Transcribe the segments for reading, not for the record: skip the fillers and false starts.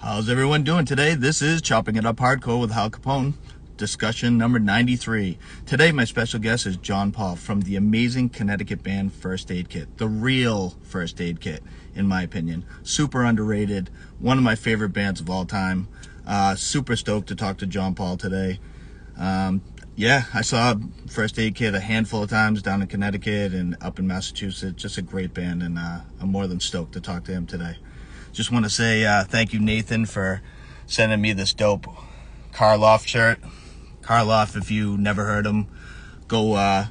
How's everyone doing today? This is Chopping It Up Hardcore with Hal Capone, discussion number 93. Today, my special guest is John Paul from the amazing Connecticut band First Aid Kit. The real First Aid Kit, in my opinion. Super underrated. One of my favorite bands of all time. Super stoked to talk to John Paul today. Yeah, I saw First Aid Kit a handful of times down in Connecticut and up in Massachusetts. Just a great band, and I'm more than stoked to talk to him today. Just want to say thank you, Nathan, for sending me this dope Karloff shirt. Karloff, if you never heard them, go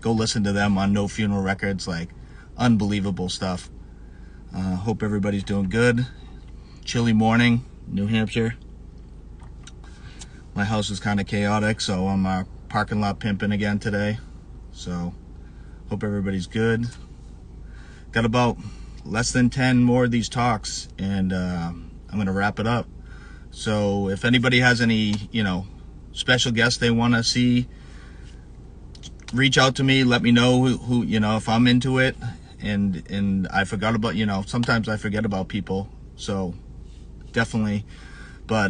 listen to them on No Funeral Records. Like, unbelievable stuff. Hope everybody's doing good. Chilly morning, New Hampshire. My house is kind of chaotic, so I'm parking lot pimping again today. So, hope everybody's good. Got about less than 10 more of these talks, and I'm going to wrap it up. So if anybody has any, special guests they want to see, reach out to me. Let me know who if I'm into it. And I forgot about, sometimes I forget about people. So definitely. But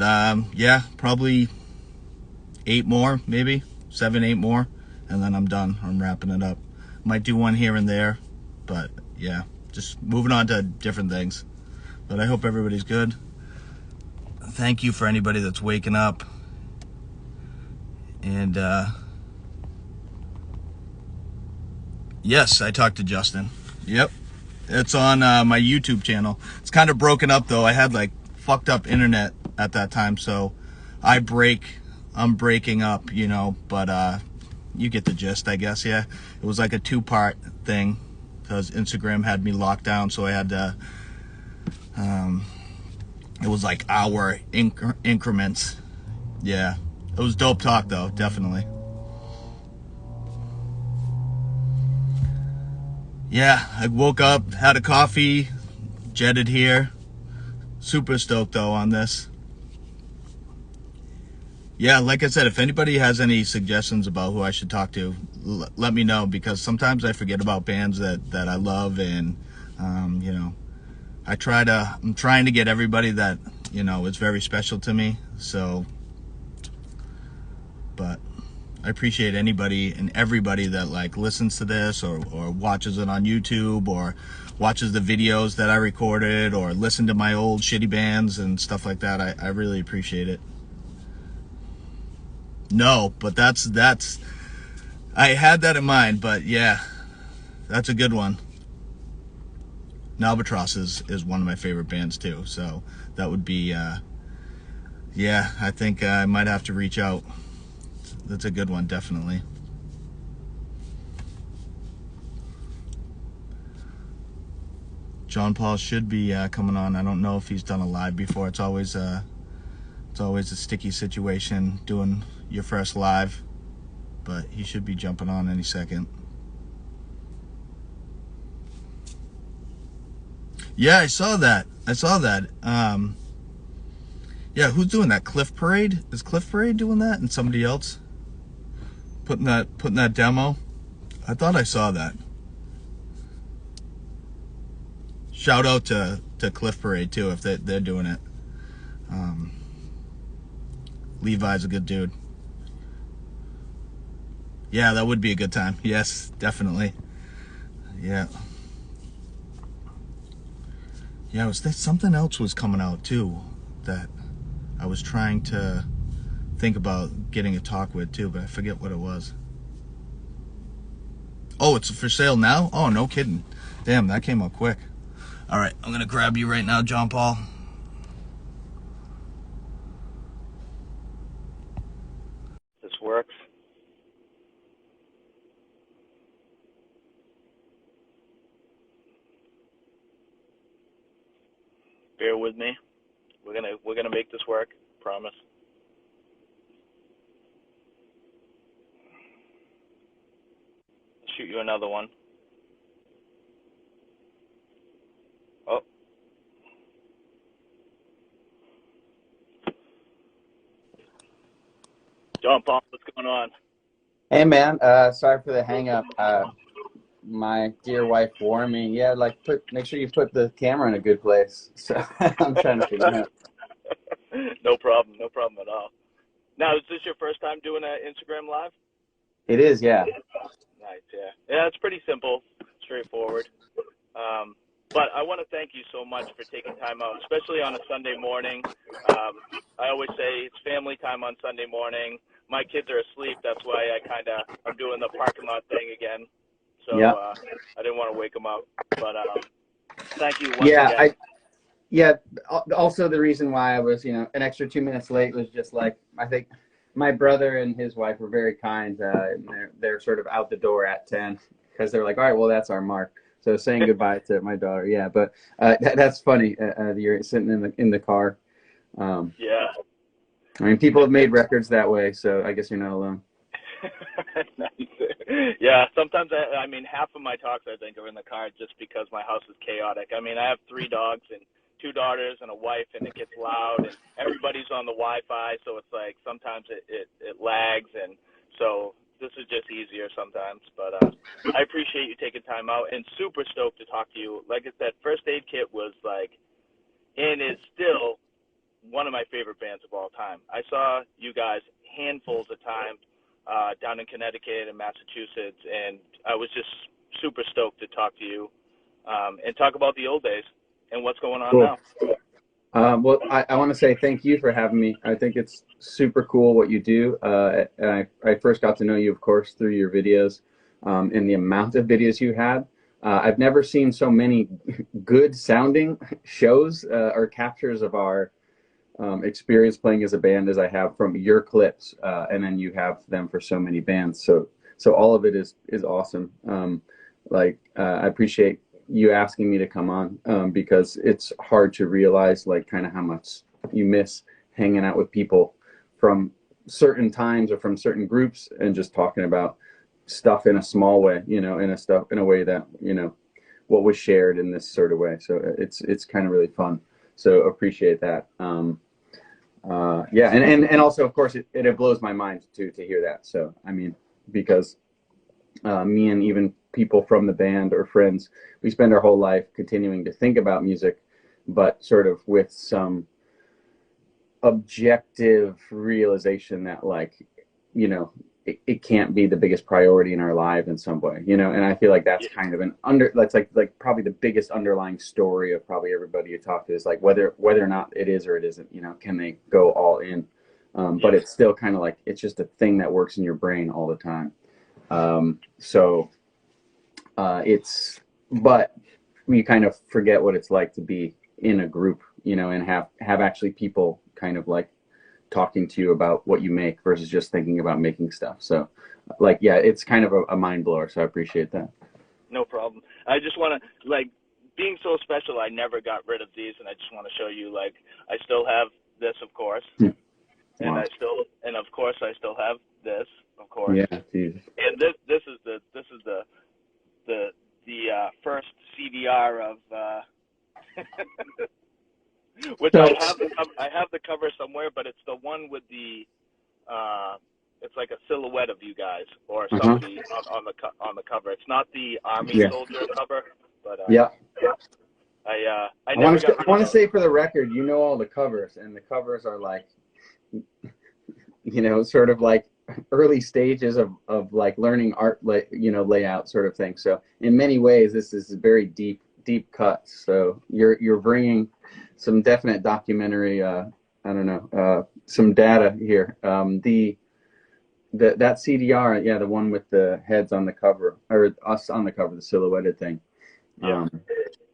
yeah, probably 8 more, maybe 7, 8 more. And then I'm done. I'm wrapping it up. Might do one here and there. But yeah, just moving on to different things. But I hope everybody's good. Thank you for anybody that's waking up. And yes, I talked to Justin. Yep. It's on my YouTube channel. It's kind of broken up though. I had like fucked up internet at that time, so I'm breaking up, but you get the gist, I guess. Yeah. It was like a 2-part thing because Instagram had me locked down, so I had to it was like hour increments. Yeah, it was dope talk though, definitely. Yeah, I woke up, had a coffee, jetted here. Super stoked though on this. Yeah, like I said, if anybody has any suggestions about who I should talk to, let me know, because sometimes I forget about bands that I love, and I'm trying to get everybody that is very special to me. So, but I appreciate anybody and everybody that like listens to this or watches it on YouTube or watches the videos that I recorded or listen to my old shitty bands and stuff like that. I really appreciate it. No, but that's I had that in mind, but yeah, that's a good one. Albatross is one of my favorite bands too, so that would be yeah, I think I might have to reach out. That's a good one, definitely. John Paul should be coming on. I don't know if he's done a live before. It's always a sticky situation doing your first live, but he should be jumping on any second. Yeah, I saw that. Yeah, who's doing that? Cliff Parade? Is Cliff Parade doing that, and somebody else putting that demo? I thought I saw that. Shout out to Cliff Parade too if they're doing it. Levi's a good dude. Yeah, that would be a good time. Yes, definitely. Yeah. Yeah, something else was coming out too that I was trying to think about getting a talk with too, but I forget what it was. Oh, it's for sale now? Oh, no kidding. Damn, that came out quick. All right, I'm gonna grab you right now, John Paul. This works. Bear with me. We're gonna make this work. Promise. Shoot you another one. Oh. John Paul, what's going on? Hey man, sorry for the hang up. My dear wife warned me, yeah, like make sure you put the camera in a good place. So I'm trying to figure it out. No problem. No problem at all. Now, is this your first time doing an Instagram Live? It is, yeah. Nice, yeah. Yeah, it's pretty simple, straightforward. But I want to thank you so much for taking time out, especially on a Sunday morning. I always say it's family time on Sunday morning. My kids are asleep. That's why I'm doing the parking lot thing again. So Yeah. I didn't want to wake them up. But thank you once again. Yeah. Also, the reason why I was, an extra 2 minutes late was just like, I think my brother and his wife were very kind. And they're sort of out the door at 10 because they're like, all right, well, that's our mark. So saying goodbye to my daughter. Yeah, but that's funny. You're sitting in the car. Yeah. I mean, people have made records that way, so I guess you're not alone. Nice. Yeah, sometimes I mean, half of my talks I think are in the car just because my house is chaotic. I mean, I have 3 dogs and 2 daughters and a wife, and it gets loud, and everybody's on the Wi-Fi, so it's like sometimes it lags, and so this is just easier sometimes. But I appreciate you taking time out, and super stoked to talk to you. Like I said, First Aid Kit was like, and is still one of my favorite bands of all time. I saw you guys handfuls of times down in Connecticut and Massachusetts, and I was just super stoked to talk to you and talk about the old days and what's going on now. Well, I want to say thank you for having me. I think it's super cool what you do. And I first got to know you, of course, through your videos and the amount of videos you had. I've never seen so many good sounding shows or captures of our experience playing as a band as I have from your clips, and then you have them for so many bands. So all of it is awesome. I appreciate you asking me to come on because it's hard to realize like kind of how much you miss hanging out with people from certain times or from certain groups and just talking about stuff in a small way, in a way that, what was shared in this sort of way. So it's kind of really fun. So appreciate that. Yeah. And also, of course, it blows my mind to hear that. So, I mean, because me and even people from the band or friends, we spend our whole life continuing to think about music, but sort of with some objective realization that it can't be the biggest priority in our life in some way, and I feel like that's kind of that's like probably the biggest underlying story of probably everybody you talk to is like whether or not it is or it isn't, can they go all in? But it's still kind of like, it's just a thing that works in your brain all the time. But we kind of forget what it's like to be in a group, and have actually people kind of like talking to you about what you make versus just thinking about making stuff. So it's kind of a mind blower. So I appreciate that. No problem. I just want to, being so special, I never got rid of these, and I just want to show you, I still have this, of course. Wow. And of course I still have this, of course. Yeah, geez. And this is the first CDR of which I have the cover somewhere, but it's the one with the it's like a silhouette of you guys or somebody on the cover. It's not the Army soldier cover, but I want to say for the record, all the covers, and the covers are like, sort of like early stages of like learning art, layout sort of thing. So in many ways, this is very deep cuts. So you're bringing some definite documentary, some data here. That CDR, the one with the heads on the cover, or us on the cover, the silhouetted thing.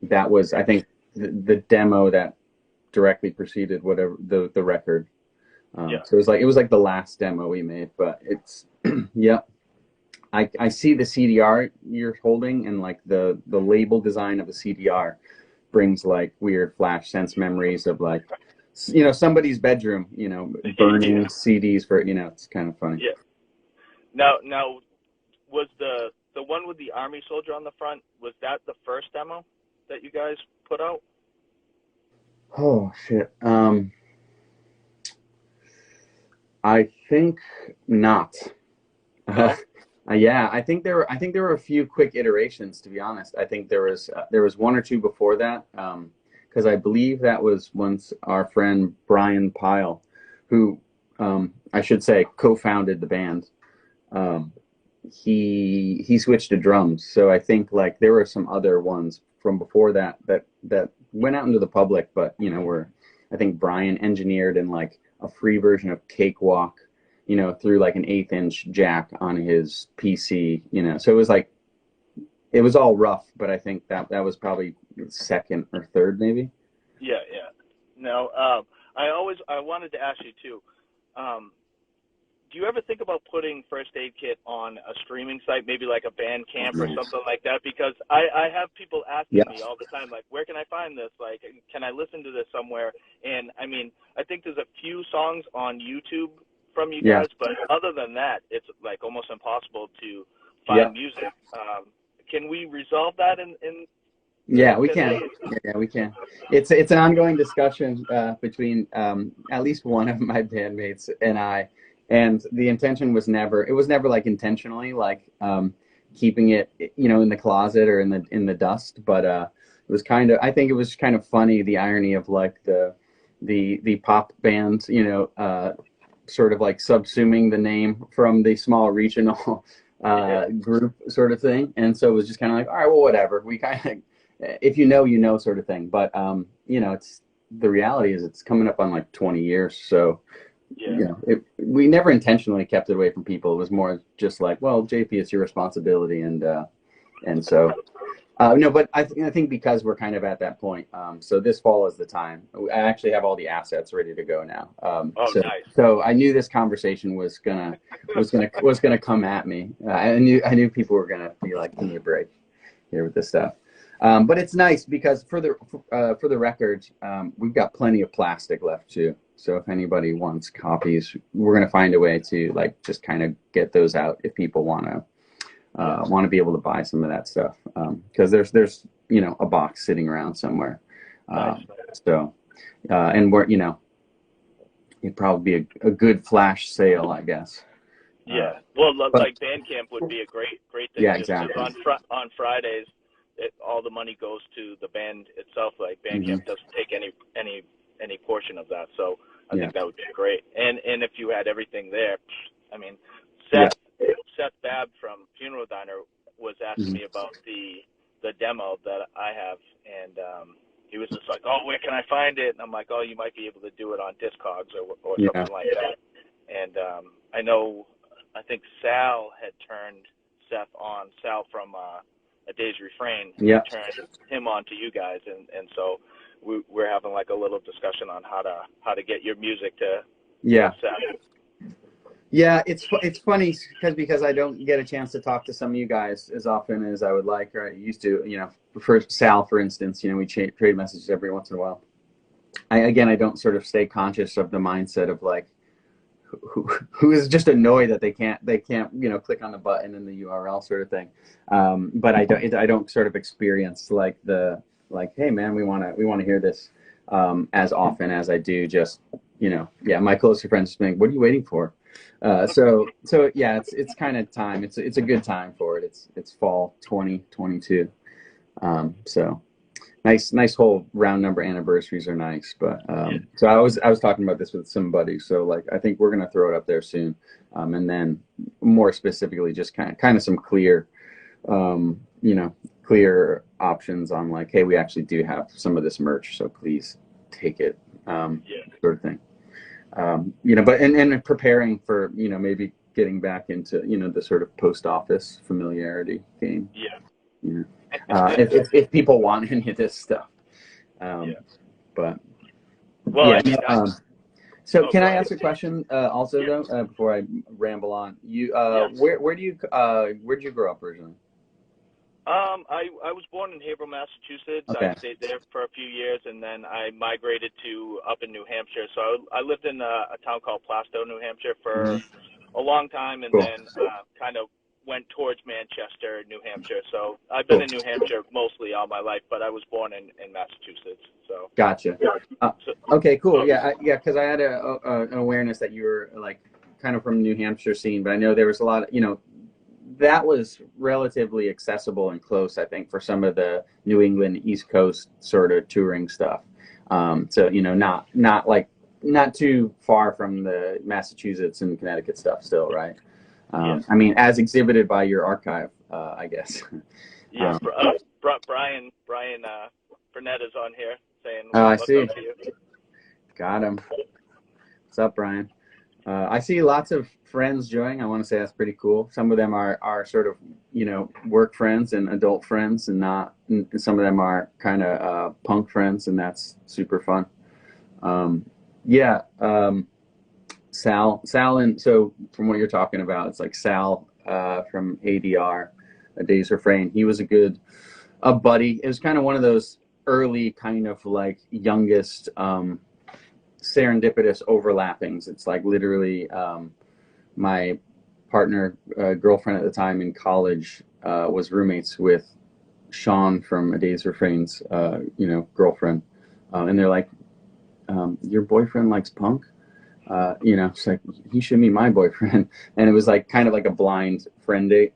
That was, I think, the demo that directly preceded whatever the record. So it was like the last demo we made, but it's I see the CDR you're holding, and like the label design of the CDR brings like weird flash sense memories of like somebody's bedroom, burning CDs for it's kind of funny. Now was the one with the Army soldier on the front, was that the first demo that you guys put out? Oh shit. I think not. No? I think there were a few quick iterations, to be honest. I think there was 1 or 2 before that, because because I believe that was once our friend Brian Pyle, who I should say co-founded the band. Um, he switched to drums, so I think like there were some other ones from before that went out into the public, but you know, were I think Brian engineered in like a free version of Cakewalk, you know, through like an 1/8 inch jack on his PC, you know, so it was like it was all rough, but I think that was probably second or third maybe. Yeah, yeah. No, I wanted to ask you too. Um, do you ever think about putting First Aid Kit on a streaming site, maybe like a Bandcamp or something like that? Because I have people asking me all the time, like, where can I find this? Like, can I listen to this somewhere? And I mean, I think there's a few songs on YouTube from you guys, but other than that, it's like almost impossible to find music. Can we resolve that in Yeah, we can. Yeah, we can. It's an ongoing discussion between at least one of my bandmates and I, and the intention was never. It was never like intentionally like keeping it, you know, in the closet or in the dust. But it was kind of. I think it was kind of funny, the irony of like the pop band, you know, sort of like subsuming the name from the small regional group sort of thing, and so it was just kind of like, all right, well, whatever. We kind of, if you know sort of thing. But you know, it's the reality is it's coming up on like 20 years, so you know, we never intentionally kept it away from people. It was more just like, well, JP, it's your responsibility, and so no, but I think because we're kind of at that point, so this fall is the time. I actually have all the assets ready to go now. Nice. So I knew this conversation was gonna come at me. I knew people were gonna be like, give me a break here with this stuff. But it's nice because for the record, we've got plenty of plastic left too. So if anybody wants copies, we're gonna find a way to like just kind of get those out if people want to be able to buy some of that stuff, because there's you know, a box sitting around somewhere. So and we're, you know, it'd probably be a good flash sale, I guess. Yeah, well, like Bandcamp would be a great thing. Yeah, exactly. On Fridays, all the money goes to the band itself. Like Bandcamp doesn't take any portion of that, so I think that would be great. And if you had everything there, I mean, Seth Babb from Funeral Diner was asking me about the demo that I have, and he was just like, oh, where can I find it? And I'm like, oh, you might be able to do it on Discogs or something like that. And I think Sal had turned Seth on, Sal from A Day's Refrain, turned him on to you guys, and so we're having like a little discussion on how to get your music to Seth. Yeah, it's funny because I don't get a chance to talk to some of you guys as often as I would like, or I used to. You know, for Sal, for instance, you know, we trade messages every once in a while. I don't sort of stay conscious of the mindset of like who is just annoyed that they can't you know, click on the button in the URL sort of thing. But I don't sort of experience like hey man, we want to hear this as often as I do just, you know, my closer friends just being, what are you waiting for? So yeah, it's kind of time. It's a good time for it. It's fall 2022. So nice whole round number anniversaries are nice. But so I was talking about this with some buddies. So like I think we're gonna throw it up there soon. And then more specifically, just kind of some clear, you know, clear options on like, hey, we actually do have some of this merch, so please take it, sort of thing. You know, but and preparing for, you know, maybe getting back into, you know, the sort of post office familiarity game. You know, if people want any of this stuff. But well, so can I ask a question also though, before I ramble on? You where'd you grow up originally? I was born in Haverhill, Massachusetts. Okay. I stayed there for a few years, and then I migrated to up in New Hampshire. So I lived in a town called Plastow, New Hampshire for a long time, and then kind of went towards Manchester, New Hampshire. So I've been in New Hampshire mostly all my life, but I was born in Massachusetts. So gotcha. Okay, cool. Because I had an awareness that you were like kind of from the New Hampshire scene, but I know there was a lot of, you know, that was relatively accessible and close, I think, for some of the New England East Coast sort of touring stuff. So, you know, not too far from the Massachusetts and Connecticut stuff still, right? Yes. I mean, as exhibited by your archive, I guess. Yes. Brian Burnett is on here saying, I what's see. up to you? Got him. What's up, Brian? I see lots of friends joining. I want to say that's pretty cool. Some of them are sort of, you know, work friends and adult friends, and not. And some of them are kind of punk friends, and that's super fun. Yeah, Sal, and so from what you're talking about, it's like Sal from ADR, A Day's Refrain. He was a buddy. It was kind of one of those early kind of like youngest serendipitous overlappings. It's like literally my partner, girlfriend at the time in college, was roommates with Sean from A Day's Refrain's, you know, girlfriend, and they're like, your boyfriend likes punk? You know, it's like, he should meet my boyfriend. And it was like kind of like a blind friend date.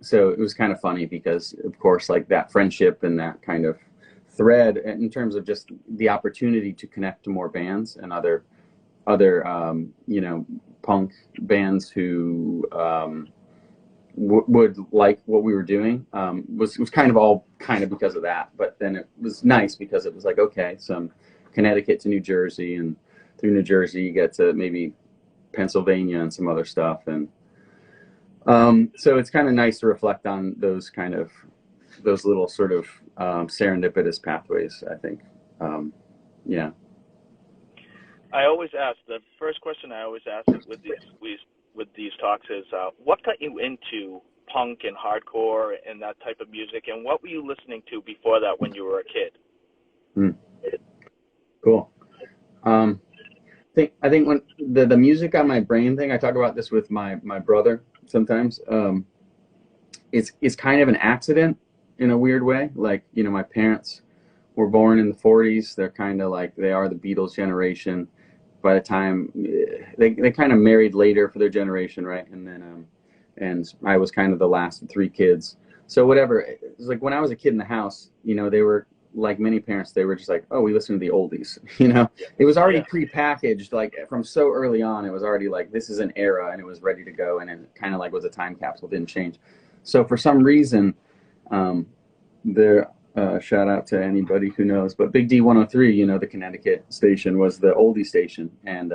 So it was kind of funny because, of course, like that friendship and that kind of thread in terms of just the opportunity to connect to more bands and other you know, punk bands who would like what we were doing, was kind of all kind of because of that. But then it was nice because it was like, okay, some Connecticut to New Jersey, and through New Jersey you get to maybe Pennsylvania and some other stuff. And so it's kind of nice to reflect on those little sort of serendipitous pathways, I think. Yeah. I always ask, the first question I always ask with these talks is, what got you into punk and hardcore and that type of music, and what were you listening to before that when you were a kid? Cool. I think when the music on my brain thing, I talk about this with my brother sometimes. It's kind of an accident in a weird way. Like, you know, my parents were born in the 40s. They're kind of like, they are the Beatles generation. By the time they kind of married later for their generation, right? And then and I was kind of the last of 3 kids. So whatever, it was like when I was a kid in the house, you know, they were like many parents, they were just like, oh, we listen to the oldies. You know, it was already pre-packaged, like from so early on. It was already like, this is an era, and it was ready to go, and it kind of like was a time capsule, didn't change. So for some reason, shout out to anybody who knows, but Big D 103, you know, the Connecticut station, was the oldie station. And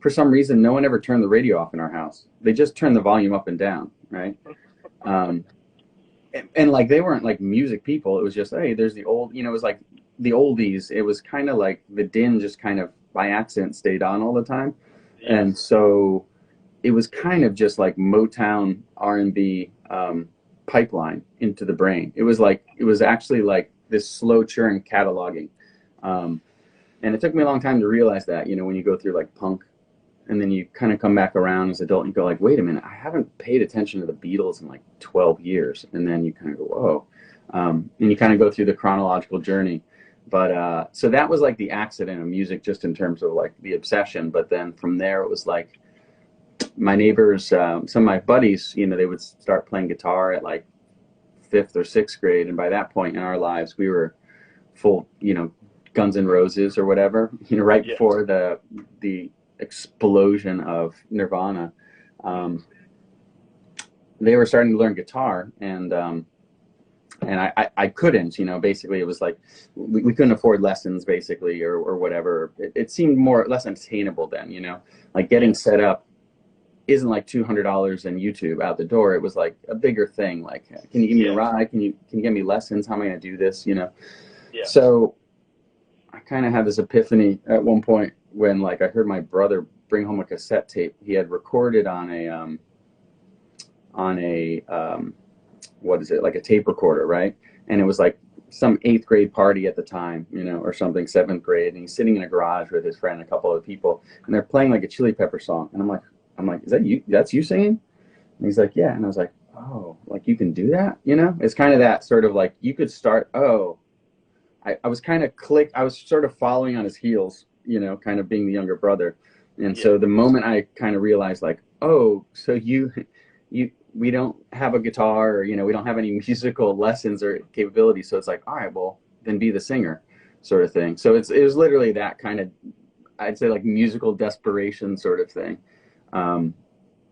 for some reason, no one ever turned the radio off in our house. They just turned the volume up and down, right? And like, they weren't like music people. It was just, hey, there's the old, you know, it was like the oldies. It was kind of like the din just kind of by accident stayed on all the time. Yeah. And so it was kind of just like Motown R&B pipeline into the brain. It was actually like this slow churn cataloging. And it took me a long time to realize that, you know, when you go through like punk and then you kind of come back around as an adult and you go like, wait a minute, I haven't paid attention to the Beatles in like 12 years. And then you kind of go, whoa. And you kind of go through the chronological journey. But so that was like the accident of music, just in terms of like the obsession. But then from there, it was like my neighbors, some of my buddies, you know, they would start playing guitar at like 5th or 6th grade. And by that point in our lives, we were full, you know, Guns N' Roses or whatever, you know, right before the explosion of Nirvana. They were starting to learn guitar, and I couldn't, you know, basically it was like we couldn't afford lessons basically, or whatever. It seemed less attainable then, you know, like getting set up isn't like $200 and YouTube out the door. It was like a bigger thing. Like, can you give me a ride? Can you give me lessons? How am I going to do this? You know? Yeah. So I kind of had this epiphany at one point when like I heard my brother bring home a cassette tape. He had recorded on a what is it, like a tape recorder, right? And it was like some 8th grade party at the time, you know, or something, 7th grade. And he's sitting in a garage with his friend and a couple other people, and they're playing like a Chili Pepper song. And I'm like, is that you? That's you singing? And he's like, yeah. And I was like, oh, like you can do that? You know, it's kind of that sort of like, you could start, I was kind of I was sort of following on his heels, you know, kind of being the younger brother. And so the moment I kind of realized like, oh, so you we don't have a guitar, or, we don't have any musical lessons or capabilities. So it's like, all right, well, then be the singer, sort of thing. So it was literally that kind of, I'd say, like musical desperation sort of thing,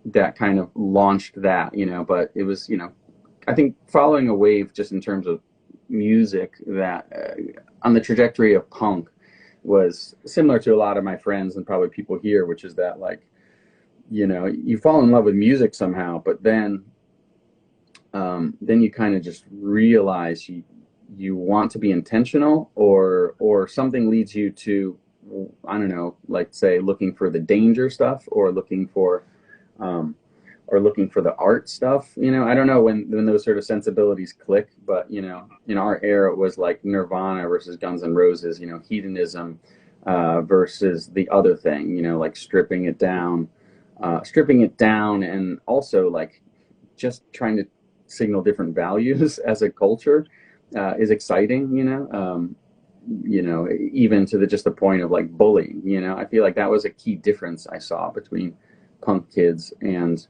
that kind of launched that, but it was, I think following a wave just in terms of music that on the trajectory of punk was similar to a lot of my friends and probably people here, which is that, like, you fall in love with music somehow, but then you kind of just realize you want to be intentional, or something leads you to, I don't know, like, say, looking for the danger stuff, or looking for the art stuff. I don't know when those sort of sensibilities click, but in our era it was like Nirvana versus Guns N' Roses, hedonism versus the other thing, like stripping it down, and also like just trying to signal different values as a culture is exciting, even to just the point of like bullying. I feel like that was a key difference I saw between punk kids and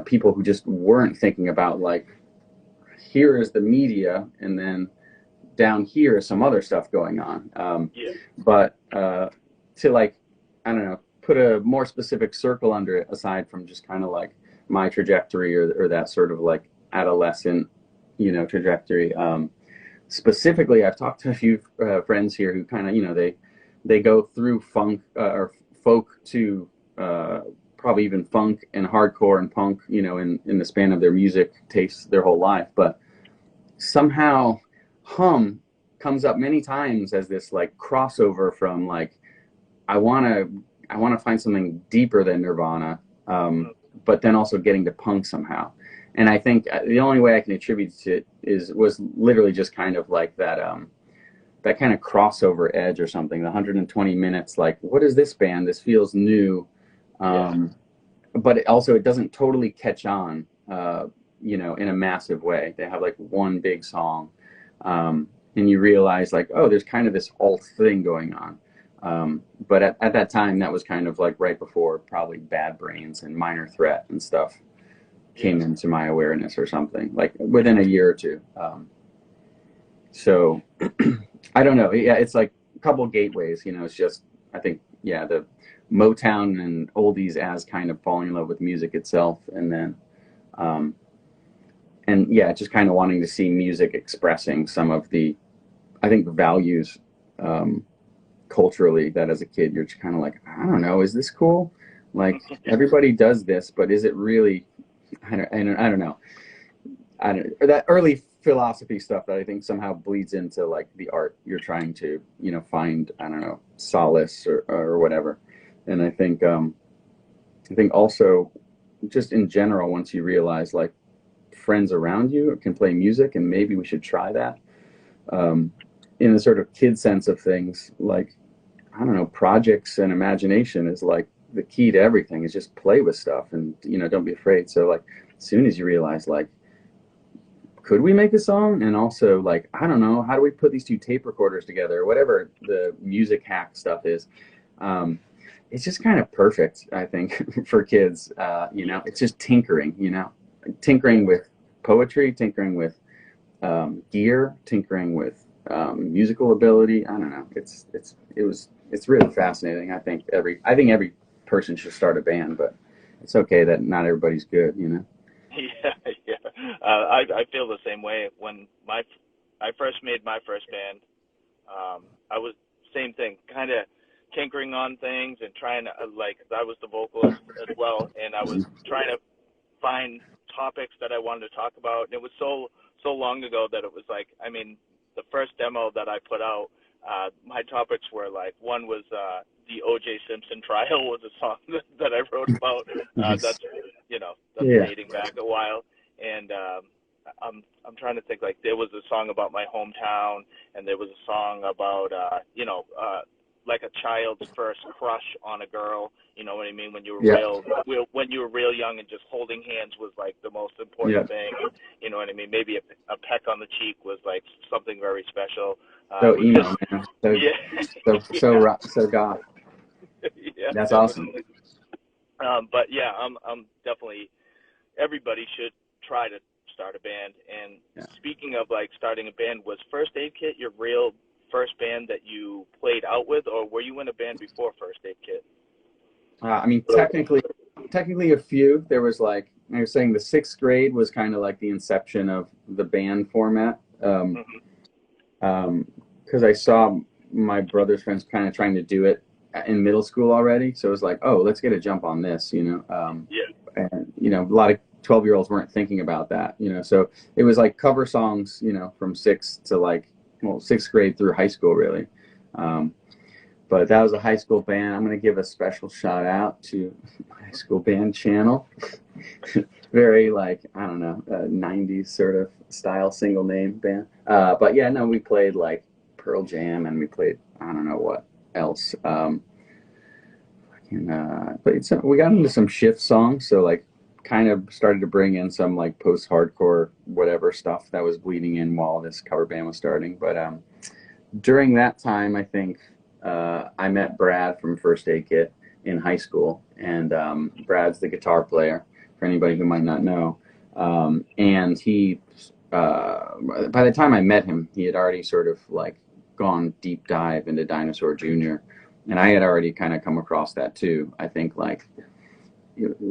people who just weren't thinking about, like, here is the media, and then down here is some other stuff going on. But to, like, I don't know, put a more specific circle under it, aside from just kind of like my trajectory, or that sort of like adolescent, trajectory. Specifically, I've talked to a few friends here who kind of, they go through funk or folk to probably even funk and hardcore and punk, in the span of their music tastes their whole life. But somehow hum comes up many times as this like crossover from, like, I want to find something deeper than Nirvana, but then also getting to punk somehow. And I think the only way I can attribute to it was literally just kind of like that kind of crossover edge or something. The 120 minutes, like, what is this band? This feels new. But it doesn't totally catch on, in a massive way. They have like one big song, and you realize, like, oh, there's kind of this alt thing going on. But at that time, that was kind of like right before probably Bad Brains and Minor Threat and stuff came into my awareness, or something, like within a year or two. So I don't know. Yeah, it's like a couple gateways, it's just, I think, the Motown and oldies as kind of falling in love with music itself, and then just kind of wanting to see music expressing some of the, I think, values culturally that as a kid you're just kind of like, I don't know, is this cool? Like, everybody does this, but is it really? I don't know. Or that early philosophy stuff that I think somehow bleeds into like the art you're trying to, find, I don't know, solace or whatever. And I think also, just in general, once you realize, like, friends around you can play music, and maybe we should try that, in the sort of kid sense of things, like, I don't know, projects and imagination is like the key to everything. Is just play with stuff, and don't be afraid. So, like, as soon as you realize, like, could we make a song? And also, like, I don't know, how do we put these two tape recorders together, or whatever the music hack stuff is. It's just kind of perfect, I think, for kids. It's just tinkering, tinkering with poetry, tinkering with gear, tinkering with musical ability. I don't know. It's really fascinating. I think every person should start a band, but it's okay that not everybody's good, Yeah. I feel the same way. When I first made my first band, I was same thing, kind of tinkering on things and trying to, like, I was the vocalist as well, and I was trying to find topics that I wanted to talk about. And it was so long ago that it was like, I mean, the first demo that I put out, my topics were like, one was the O.J. Simpson trial was a song that I wrote about. That's dating back a while. And I'm trying to think, like, there was a song about my hometown, and there was a song about like a child's first crush on a girl. You know what I mean? When you were when you were real young, and just holding hands was like the most important thing. You know what I mean? Maybe a peck on the cheek was like something very special. So emo, man. So goth. Yeah, that's definitely. awesome. But yeah, I'm definitely everybody should try to start a band. And Yeah. speaking of like starting a band, was First Aid Kit your real first band that you played out with, or were you in a band before First Aid Kit? I mean, technically a few. There was like, I was saying the sixth grade was kind of like the inception of the band format. Because I saw my brother's friends kind of trying to do it in middle school already. So it was like, oh, let's get a jump on this, you know. And, you know, a lot of 12-year-olds weren't thinking about that, you know. So it was like cover songs, you know, from sixth grade through high school, really. But that was a high school band. I'm going to give a special shout out to my high school band channel. Very like, I don't know, 90s sort of style single name band. But yeah, no, we played like Pearl Jam, and we played, I don't know what else. We got into some shift songs, so like kind of started to bring in some like post-hardcore whatever stuff that was bleeding in while this cover band was starting. But during that time, I think I met Brad from First Aid Kit in high school, and Brad's the guitar player, for anybody who might not know. And he, by the time I met him, he had already sort of like gone deep dive into Dinosaur Jr., and I had already kind of come across that too. I think like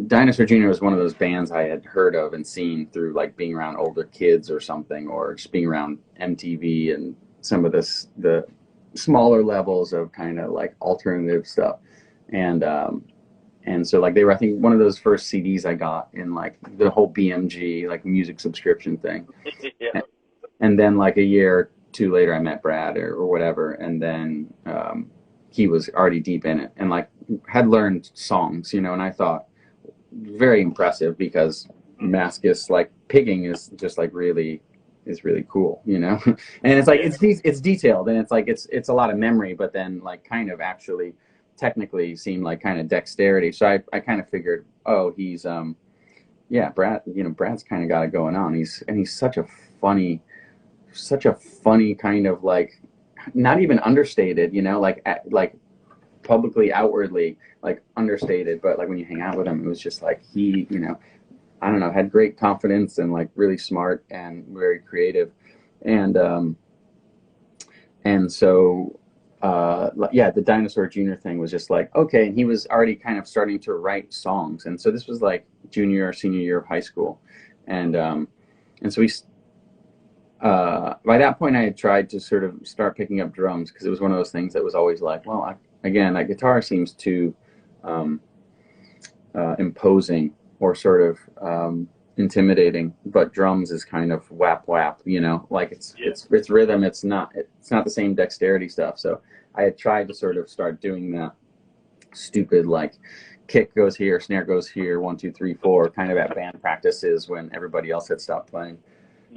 Dinosaur Jr. was one of those bands I had heard of and seen through like being around older kids or something, or just being around MTV and some of the smaller levels of kind of like alternative stuff. And so like they were, I think, one of those first CDs I got in like the whole BMG like music subscription thing. Yeah. And then like a year or two later I met Brad or whatever, and then he was already deep in it and like had learned songs, you know, and I thought very impressive, because Maskus like pigging is just like really cool, you know. And it's like it's detailed, and it's like it's a lot of memory, but then like kind of actually technically seemed like kind of dexterity. So I kind of figured, oh, he's Brad, you know, Brad's kind of got it going on. He's such a funny kind of like, not even understated, you know, like publicly, outwardly like understated, but like when you hang out with him, it was just like he, you know, I don't know, had great confidence and like really smart and very creative. And so the Dinosaur Jr. thing was just like, okay. And he was already kind of starting to write songs. And so this was like junior or senior year of high school. And so by that point I had tried to sort of start picking up drums, because it was one of those things that was always like, well, that guitar seems too imposing or sort of intimidating, but drums is kind of whap whap, you know, like it's rhythm. It's not the same dexterity stuff. So I had tried to sort of start doing that stupid like kick goes here, snare goes here, 1 2 3 4, kind of at band practices when everybody else had stopped playing.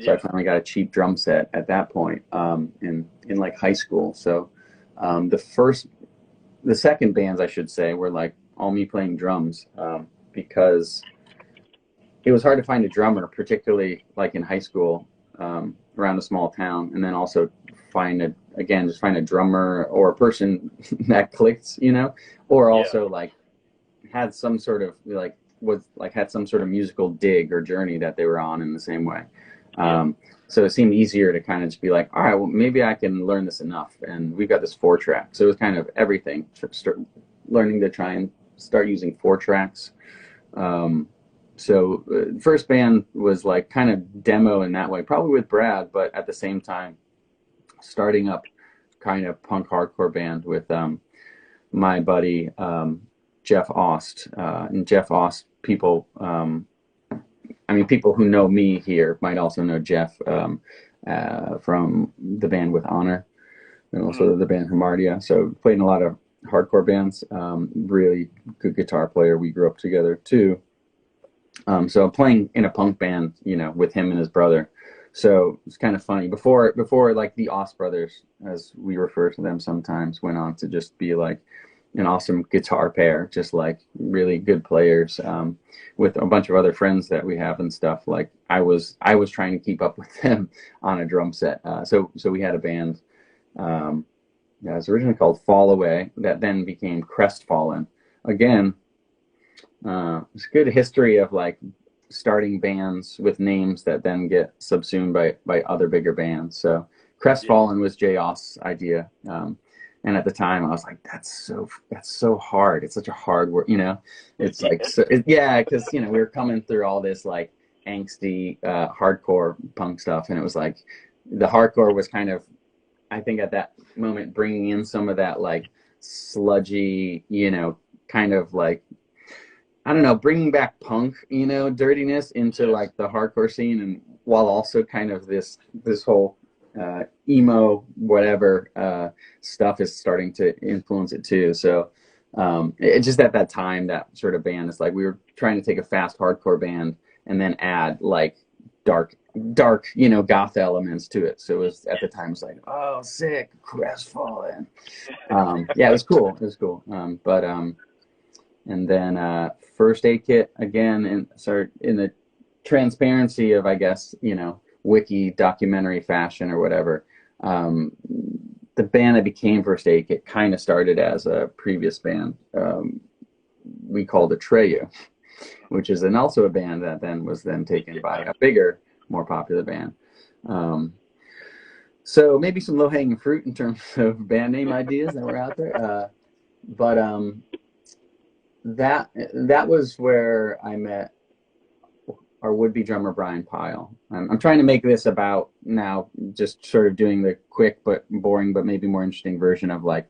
So I finally got a cheap drum set at that point in like high school. So the second bands, I should say, were like all me playing drums, because it was hard to find a drummer, particularly like in high school, around a small town, and then also find a drummer or a person that clicked, you know, or also like had some sort of had some sort of musical dig or journey that they were on in the same way. So it seemed easier to kind of just be like, all right, well, maybe I can learn this enough. And we've got this 4-track. So it was kind of everything, learning to try and start using 4 tracks. So first band was like kind of demo in that way, probably with Brad, but at the same time, starting up kind of punk hardcore band with my buddy Jeff Ost. And Jeff Ost, people who know me here might also know Jeff from the band With Honor, and also the band Hamartia. So played in a lot of hardcore bands. Really good guitar player. We grew up together too. So playing in a punk band, you know, with him and his brother. So it's kind of funny. Before like the Ost brothers, as we refer to them sometimes, went on to just be like an awesome guitar pair, just like really good players, with a bunch of other friends that we have and stuff. Like I was trying to keep up with them on a drum set. So we had a band that was originally called Fall Away, that then became Crestfallen. Again, it's a good history of like starting bands with names that then get subsumed by other bigger bands. So Crestfallen was Jay Oss' idea. And at the time I was like, that's so hard. It's such a hard word, you know. It's like, because you know, we were coming through all this like angsty hardcore punk stuff, and it was like the hardcore was kind of, I think at that moment, bringing in some of that like sludgy, you know, kind of like, I don't know, bringing back punk, you know, dirtiness into like the hardcore scene, and while also kind of this whole emo whatever stuff is starting to influence it too. So it's just at that time, that sort of band is like, we were trying to take a fast hardcore band and then add like dark, you know, goth elements to it. So it was, at the time, it was like, oh, sick, Crestfallen. Yeah, it was cool. And then First Aid Kit again, and started in the transparency of, I guess, you know, wiki documentary fashion or whatever. The band that became First Aid Kit kind of started as a previous band we called Atreyu, which is also a band that then was taken by a bigger, more popular band. So maybe some low-hanging fruit in terms of band name ideas that were out there. But that was where I met our would-be drummer, Brian Pyle. I'm trying to make this about now just sort of doing the quick but boring but maybe more interesting version of like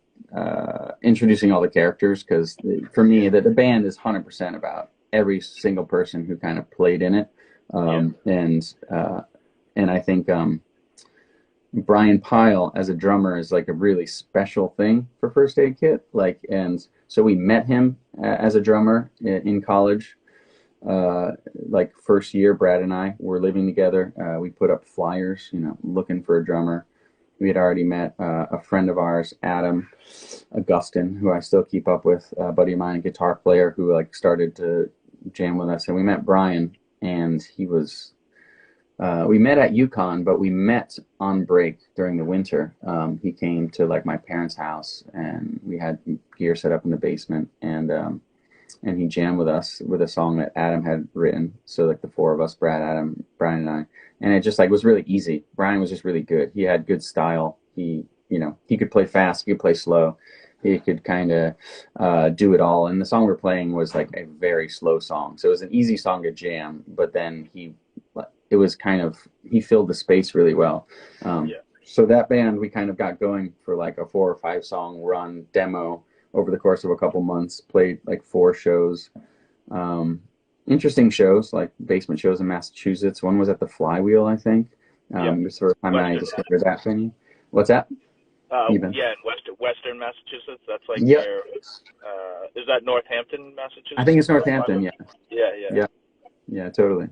introducing all the characters, because for me the band is 100% about every single person who kind of played in it. And I think Brian Pyle as a drummer is like a really special thing for First Aid Kit. Like, and so we met him as a drummer in college. Like first year, Brad and I were living together. We put up flyers, you know, looking for a drummer. We had already met a friend of ours, Adam Augustin, who I still keep up with, a buddy of mine, a guitar player who like started to jam with us. And we met Brian, and he was, we met at UConn, but we met on break during the winter. He came to like my parents' house, and we had gear set up in the basement, and he jammed with us with a song that Adam had written. So like the four of us, Brad, Adam, Brian, and I, and it just like was really easy. Brian was just really good. He had good style. He, you know, he could play fast, he could play slow. He could kind of do it all. And the song we're playing was like a very slow song. So it was an easy song to jam, but then it was kind of, he filled the space really well. So that band, we kind of got going for like a 4 or 5 song run demo over the course of a couple months, played like 4 shows. Interesting shows, like basement shows in Massachusetts. One was at the Flywheel, I think. It was the first time I discovered that venue. What's that? Yeah, in Western Massachusetts. That's like near, is that Northampton, Massachusetts? I think it's Northampton, yeah, totally.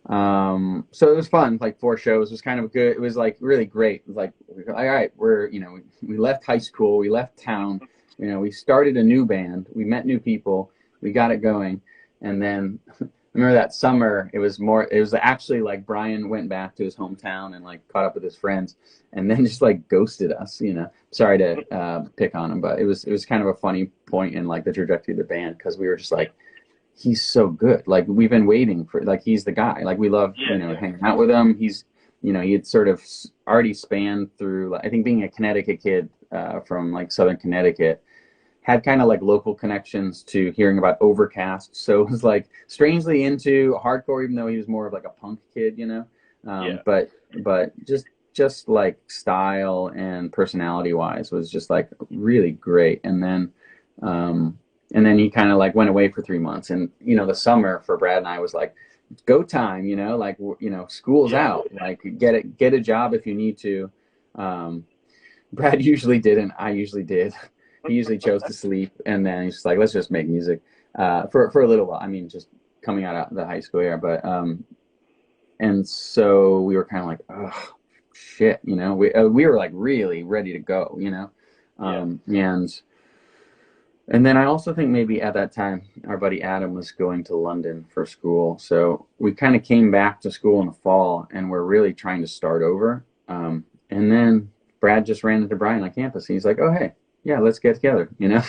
So it was fun, like 4 shows. It was kind of good. It was like really great. It was like, all right, we're, you know, we left high school, we left town, you know, we started a new band, we met new people, we got it going. And then I remember that summer, it was actually like Brian went back to his hometown and like caught up with his friends, and then just like ghosted us, you know. Sorry to pick on him, but it was kind of a funny point in like the trajectory of the band, because we were just like, he's so good. Like, we've been waiting for, like, he's the guy. Like, we love, you know, hanging out with him. He's, you know, he had sort of already spanned through, like, I think being a Connecticut kid from like Southern Connecticut, had kind of like local connections to hearing about Overcast. So it was like strangely into hardcore, even though he was more of like a punk kid, you know. But just like style and personality wise was just like really great. And then he kind of like went away for 3 months, and you know, the summer for Brad and I was like, go time, you know, like, you know, school's out, like get a job if you need to. Brad usually didn't, I usually did. He usually chose to sleep, and then he's just like, let's just make music for a little while. I mean, just coming out of the high school year, but and so we were kind of like, oh shit, you know, we were like really ready to go, you know. And then I also think maybe at that time our buddy Adam was going to London for school, so we kind of came back to school in the fall, and we're really trying to start over. And then Brad just ran into Brian on campus, and he's like, oh hey, yeah, let's get together, you know.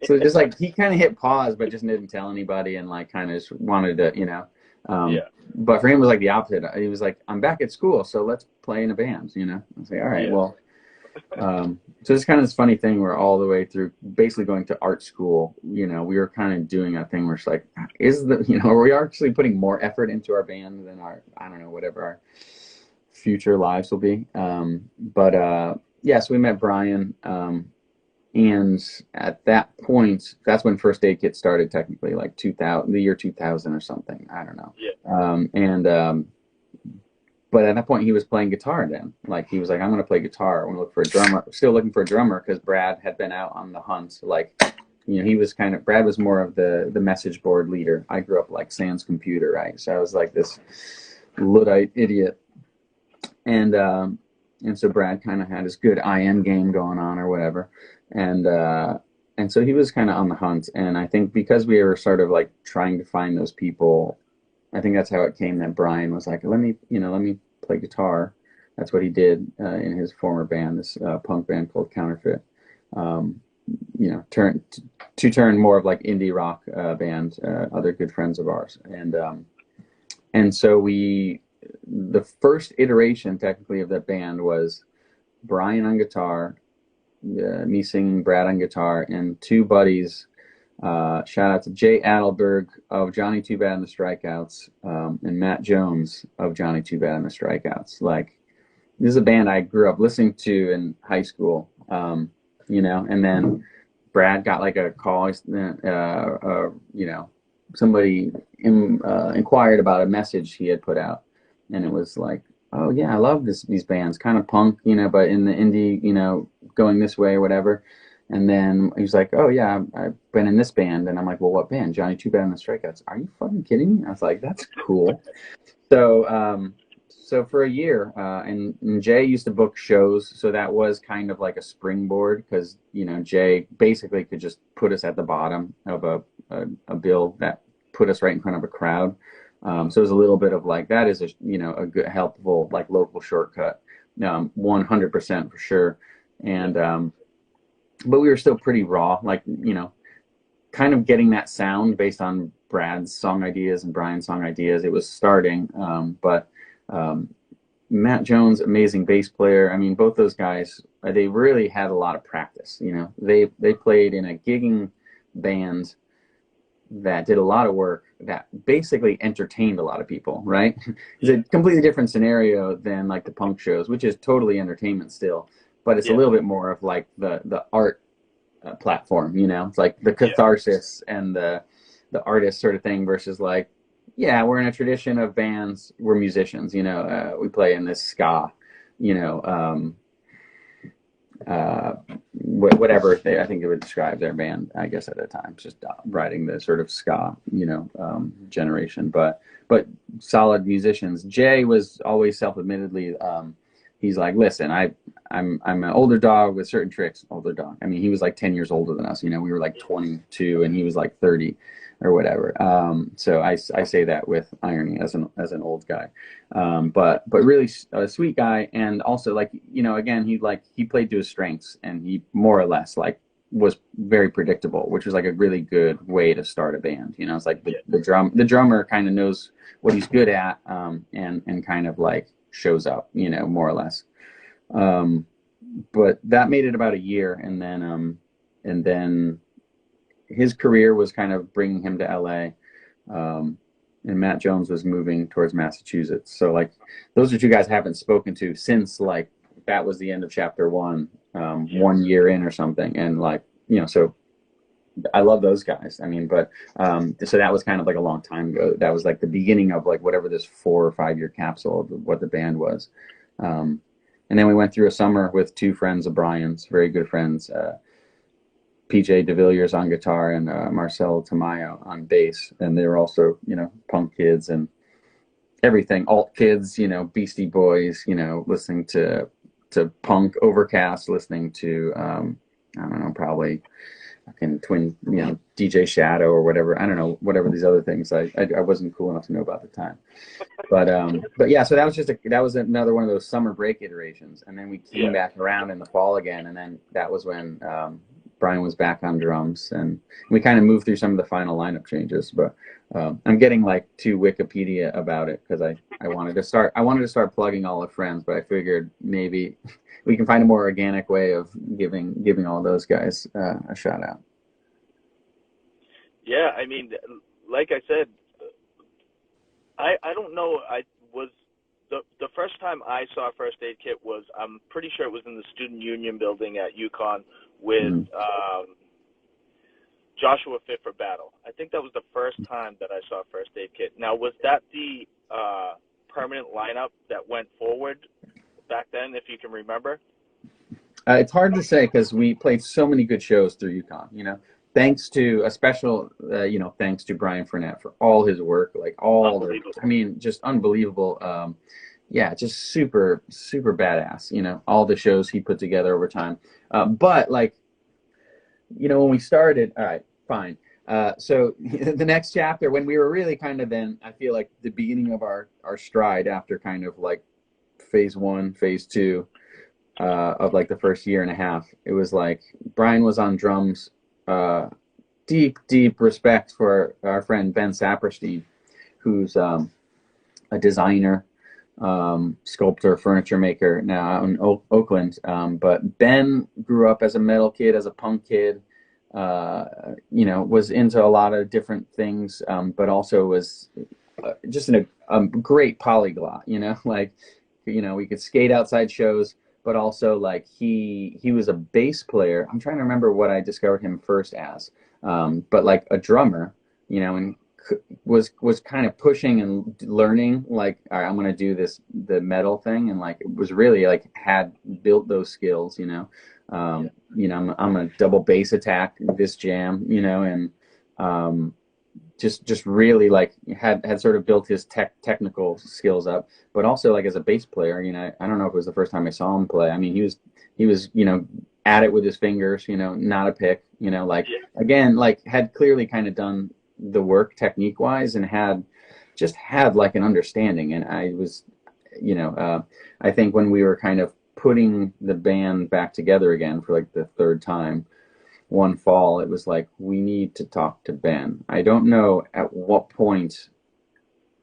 So just like he kind of hit pause, but just didn't tell anybody, and like kind of just wanted to, you know, Yeah. But for him, it was like the opposite. He was like, I'm back at school, so let's play in a band, you know? I was like, all right, well. So it's kind of this funny thing where all the way through basically going to art school, you know, we were kind of doing a thing where it's like, are we actually putting more effort into our band than our, I don't know, whatever our future lives will be. Yeah, so we met Brian. And at that point, that's when First Aid Kit started technically, like 2000, the year 2000 or something. I don't know. Yeah. But at that point, he was playing guitar then. Like, he was like, I'm going to play guitar. I want to look for a drummer. Still looking for a drummer because Brad had been out on the hunt. Like, you know, he was Brad was more of the message board leader. I grew up like Sans Computer, right? So I was like this Luddite idiot. And so Brad kind of had his good IM game going on or whatever. And so he was kind of on the hunt. And I think because we were sort of like trying to find those people, I think that's how it came that Brian was like, let me play guitar. That's what he did in his former band, this punk band called Counterfeit. You know, turn more of like indie rock band, other good friends of ours. And so the first iteration technically of that band was Brian on guitar, me singing, Brad on guitar, and two buddies. Shout out to Jay Adelberg of Johnny Too Bad and the Strikeouts, and Matt Jones of Johnny Too Bad and the Strikeouts. Like, this is a band I grew up listening to in high school, you know, and then Brad got like a call, you know, somebody inquired about a message he had put out, and it was like, oh yeah, I love these bands, kind of punk, you know, but in the indie, you know, going this way or whatever. And then he was like, oh yeah, I've been in this band. And I'm like, well, what band? Johnny Too Bad and the Strikeouts. Are you fucking kidding me? I was like, that's cool. So for a year, and Jay used to book shows, so that was kind of like a springboard, because, you know, Jay basically could just put us at the bottom of a bill that put us right in front of a crowd. So it was a little bit of like, that is a good, helpful, like, local shortcut, 100% for sure. And but we were still pretty raw, like, you know, kind of getting that sound based on Brad's song ideas and Brian's song ideas. It was starting, but Matt Jones, amazing bass player. I mean, both those guys, they really had a lot of practice. You know, they played in a gigging band that did a lot of work, that basically entertained a lot of people, right? It's a completely different scenario than like the punk shows, which is totally entertainment still, but it's a little bit more of like the art platform, you know? It's like the catharsis and the artist sort of thing versus like, yeah, we're in a tradition of bands, we're musicians, you know, we play in this ska, you know, whatever I think it would describe their band, I guess, at the time, just riding the sort of ska, you know, generation, but solid musicians. Jay was always self-admittedly, he's like, listen, I'm an older dog with certain tricks. Older dog. I mean, he was like 10 years older than us. You know, we were like 22 and he was like 30 or whatever. So I say that with irony as an old guy. But really a sweet guy. And also, like, you know, again, he played to his strengths, and he more or less like was very predictable, which was like a really good way to start a band. You know, it's like the drummer kind of knows what he's good at, and kind of like shows up, you know, more or less. But that made it about a year, and then his career was kind of bringing him to LA, and Matt Jones was moving towards Massachusetts. So like, those are two guys I haven't spoken to since, like, that was the end of chapter 1, 1 year in or something. And like, you know, so I love those guys. I mean, but so that was kind of like a long time ago. That was like the beginning of like whatever this 4 or 5 year capsule of what the band was. And then we went through a summer with 2 friends of Brian's, very good friends, PJ DeVilliers on guitar and Marcel Tamayo on bass. And they were also, you know, punk kids and everything, alt kids, you know, Beastie Boys, you know, listening to punk, Overcast, listening to, I don't know, probably fucking Twin, you know, DJ Shadow or whatever. I don't know, whatever these other things I wasn't cool enough to know about at the time. But yeah, so that was another one of those summer break iterations. And then we came back around in the fall again. And then that was when Brian was back on drums, and we kind of moved through some of the final lineup changes. But I'm getting like too Wikipedia about it because I wanted to start plugging all the friends, but I figured maybe we can find a more organic way of giving all those guys a shout out. Yeah, I mean, like I said, I don't know. I was the first time I saw First Aid Kit was, I'm pretty sure it was in the Student Union building at UConn with Joshua Fit for Battle. I think that was the first time that I saw First Aid Kit. Now, was that the permanent lineup that went forward back then, if you can remember? It's hard to say because we played so many good shows through UConn, you know. Thanks to a special, thanks to Brian Furnett for all his work, like just unbelievable. Yeah, just super, super badass, you know, all the shows he put together over time. But like, you know, when we started, all right, fine. So the next chapter, when we were really kind of then, I feel like the beginning of our stride after kind of like phase 1, phase 2 of like the first year and a half, it was like Brian was on drums. Deep respect for our friend Ben Saperstein, who's a designer, sculptor, furniture maker now out in Oakland. But Ben grew up as a metal kid, as a punk kid, you know, was into a lot of different things, but also was just a great polyglot, you know, like, you know, we could skate outside shows, but also like he was a bass player. I'm trying to remember what I discovered him first as, but like a drummer, you know, and was kind of pushing and learning like, all right, I'm going to do the metal thing. And like, it was really like had built those skills, you know, you know, I'm a double bass attack this jam, you know, and, just really like had sort of built his technical skills up, but also like as a bass player, you know, I don't know if it was the first time I saw him play. I mean, he was, you know, at it with his fingers, you know, not a pick, you know, like again, like had clearly kind of done the work technique wise and had like an understanding. And I was, you know, I think when we were kind of putting the band back together again for like the third time, one fall, it was like, we need to talk to Ben. I don't know at what point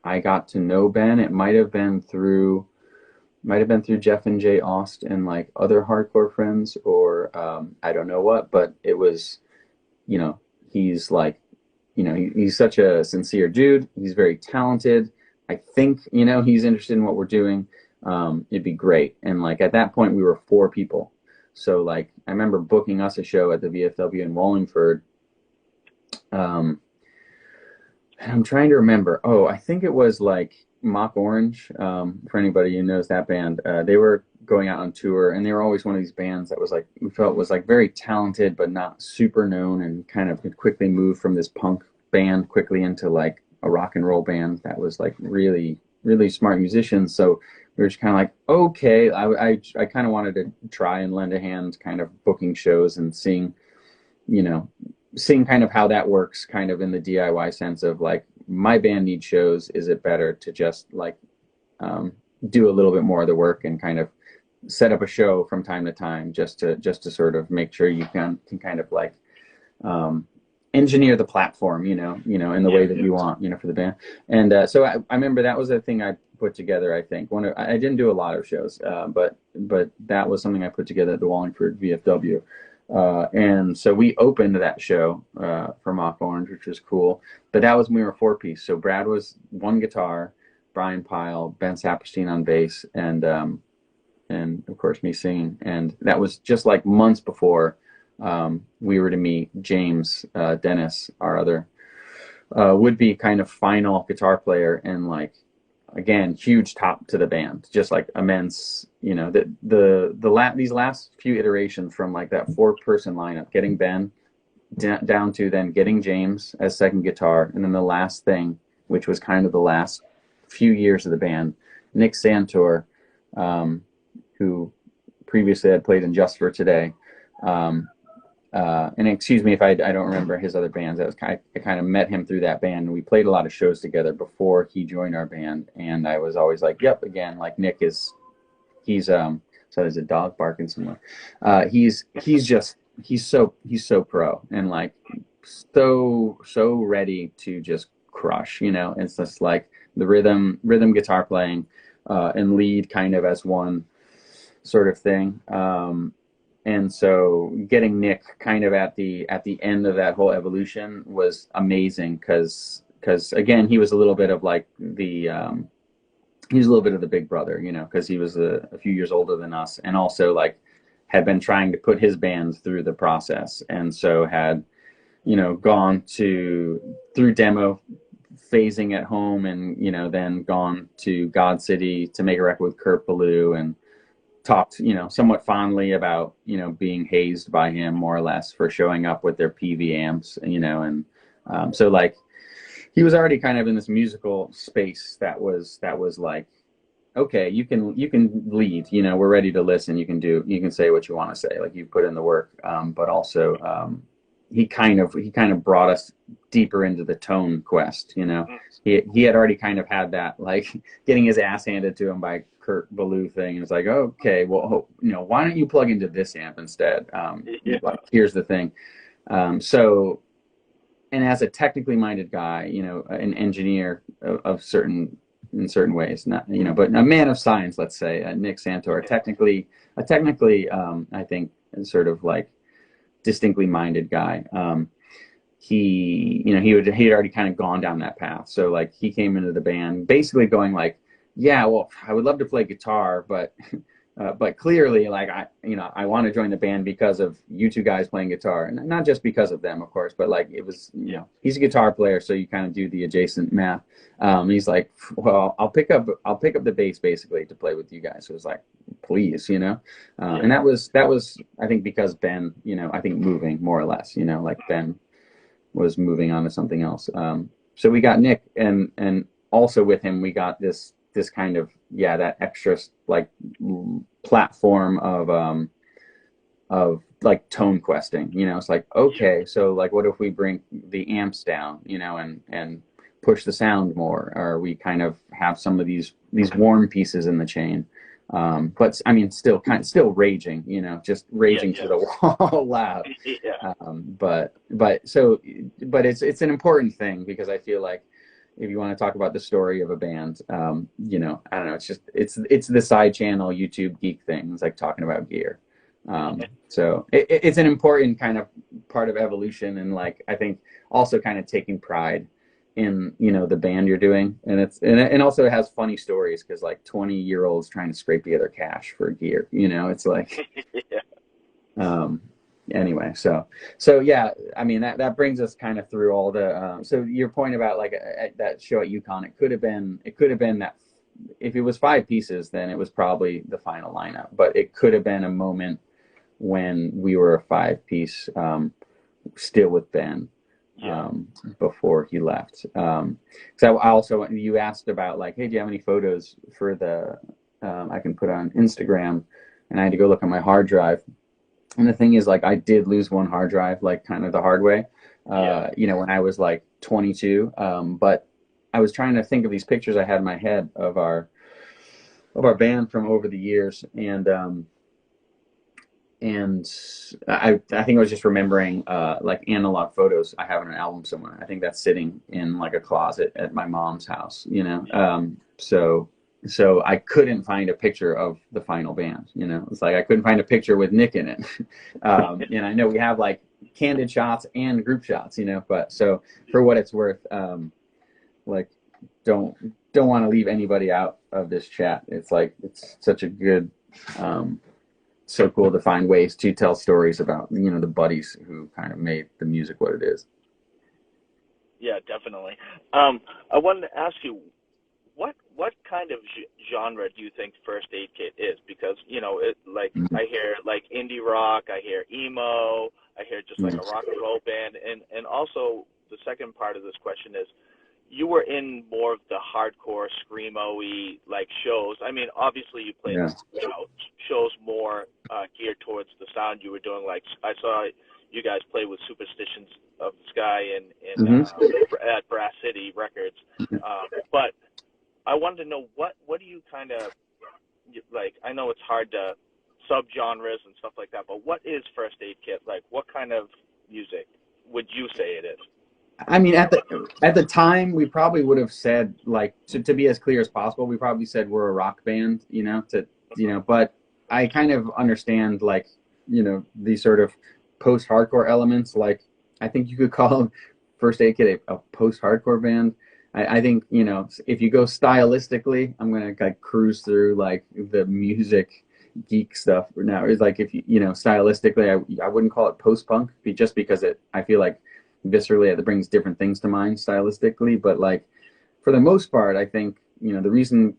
I got to know Ben. It might have been through Jeff and Jay Aust and like other hardcore friends, or I don't know what, but it was, you know, he's like, you know, he's such a sincere dude. He's very talented. I think, you know, he's interested in what we're doing. It'd be great. And like at that point we were 4 people. So like I remember booking us a show at the VFW in Wallingford. And I'm trying to remember. Oh, I think it was like Mock Orange. For anybody who knows that band, they were going out on tour, and they were always one of these bands that was like, we felt was like very talented but not super known, and kind of quickly moved from this punk band quickly into like a rock and roll band that was like really, really smart musicians. So we were just kind of like, okay, I kind of wanted to try and lend a hand kind of booking shows and seeing kind of how that works kind of in the DIY sense of like, my band needs shows. Is it better to just like do a little bit more of the work and kind of set up a show from time to time just to sort of make sure you can kind of like engineer the platform, you know, in the way that you want, you know, for the band. And so I remember that was a thing I put together. I think I didn't do a lot of shows, but that was something I put together at the Wallingford VFW. And so we opened that show for Mock Orange, which was cool. But that was when we were 4-piece. So Brad was 1 guitar, Brian Pyle, Ben Saperstein on bass, and of course me singing. And that was just like months before we were to meet James Dennis, our other would-be kind of final guitar player, and like, again, huge top to the band, just like immense, you know, these last few iterations from like that 4-person lineup, getting Ben down to then getting James as second guitar, and then the last thing, which was kind of the last few years of the band, Nick Santor, who previously had played in Just for Today, and excuse me if I don't remember his other bands. I kind of met him through that band, and we played a lot of shows together before he joined our band. And I was always like, yep, again, like he's so there's a dog barking somewhere. He's just he's so pro and like so ready to just crush, you know. It's just like the rhythm guitar playing and lead kind of as one sort of thing. And so getting Nick kind of at the end of that whole evolution was amazing because again he was a little bit of like the he was a little bit of the big brother, you know, because he was a few years older than us, and also like had been trying to put his band through the process, and so had, you know, gone through demo phasing at home, and you know, then gone to God City to make a record with Kurt Ballou, and talked, you know, somewhat fondly about, you know, being hazed by him more or less for showing up with their PV amps, you know, and so like he was already kind of in this musical space that was like, okay, you can lead, you know, we're ready to listen, you can say what you want to say, like you put in the work, but also he kind of brought us deeper into the tone quest, you know. He had already kind of had that like getting his ass handed to him by Kurt Ballou thing, and it's like, okay, well, you know, why don't you plug into this amp instead? Like, here's the thing. So, and as a technically minded guy, you know, an engineer of certain in certain ways, not, you know, but a man of science, let's say, Nick Santor, technically I think sort of like distinctly minded guy. He, you know, he had already kind of gone down that path. So like he came into the band basically going like, yeah, well, I would love to play guitar, but clearly, like I want to join the band because of you two guys playing guitar, and not just because of them, of course, but like it was, you know, he's a guitar player, so you kind of do the adjacent math. He's like, well, I'll pick up the bass basically to play with you guys. So it was like, please, you know, and that was I think because Ben, you know, I think moving more or less, you know, like Ben was moving on to something else. So we got Nick, and also with him we got this kind of, yeah, that extra like platform of like tone questing, you know. It's like, okay, so like what if we bring the amps down, you know, and push the sound more, or we kind of have some of these warm pieces in the chain, but I mean still raging, you know, just raging to the wall loud. But it's an important thing, because I feel like if you want to talk about the story of a band, you know, I don't know, it's the side channel YouTube geek thing. It's like talking about gear. So it's an important kind of part of evolution, and like I think also kind of taking pride in, you know, the band you're doing, and also it has funny stories, because like 20-year-olds trying to scrape together cash for gear, you know, it's like anyway, so yeah, I mean that brings us kind of through all the so your point about like at that show at UConn, it could have been that if it was 5 pieces, then it was probably the final lineup, but it could have been a moment when we were a 5-piece still with Ben before he left. So I also, you asked about like, hey, do you have any photos for the I can put on Instagram, and I had to go look on my hard drive. And the thing is, like, I did lose one hard drive, like, kind of the hard way, you know, when I was like 22. But I was trying to think of these pictures I had in my head of our band from over the years, and I think I was just remembering like analog photos I have in an album somewhere. I think that's sitting in like a closet at my mom's house, you know. So I couldn't find a picture of the final band, you know. It's like I couldn't find a picture with Nick in it. And I know we have like candid shots and group shots, you know, but so for what it's worth, like don't want to leave anybody out of this chat. It's like, it's such a good, so cool to find ways to tell stories about, you know, the buddies who kind of made the music what it is. Yeah, definitely. I wanted to ask you, what kind of genre do you think First Aid Kit is? Because, you know, it like I hear like indie rock, I hear emo, I hear just like a rock and roll band, and also the second part of this question is, you were in more of the hardcore screamo-y like shows. I mean, obviously you played you know, shows more geared towards the sound you were doing. Like I saw you guys play with Superstitions of the Sky at Brass City Records, but I wanted to know what do you kind of like? I know it's hard to subgenres and stuff like that. But what is First Aid Kit? Like, what kind of music would you say it is? I mean, at the time, we probably would have said, like, to be as clear as possible, we probably said we're a rock band, but I kind of understand, like, these sort of post-hardcore elements. Like, I think you could call First Aid Kit a post-hardcore band. I think, if you go stylistically, I'm going to like cruise through like the music geek stuff now. It's like, if stylistically, I wouldn't call it post-punk just because I feel like viscerally it brings different things to mind stylistically. But like, for the most part, I think, the reason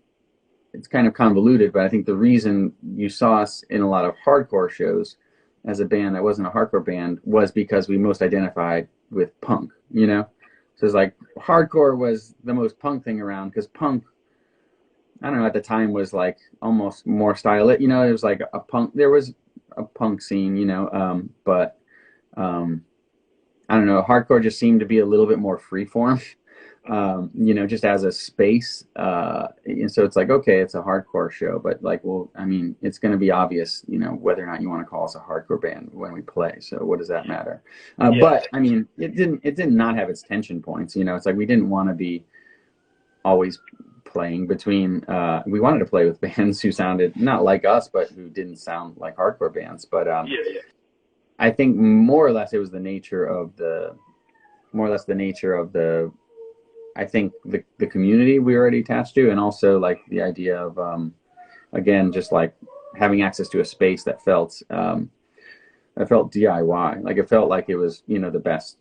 it's kind of convoluted, but I think the reason you saw us in a lot of hardcore shows as a band that wasn't a hardcore band was because we most identified with punk, So it's like hardcore was the most punk thing around, because punk, I don't know, at the time was like almost more stylish, it was like there was a punk scene, but I don't know, hardcore just seemed to be a little bit more freeform, just as a space. And so it's like, okay, it's a hardcore show, but like, well, I mean, it's going to be obvious, whether or not you want to call us a hardcore band when we play. So what does that matter? But I mean, it did not have its tension points. It's like we didn't want to be always playing between. We wanted to play with bands who sounded not like us, but who didn't sound like hardcore bands. But I think more or less it was the nature of the I think the community we were already attached to, and also like the idea of again, just like having access to a space that felt DIY. Like, it felt like it was the best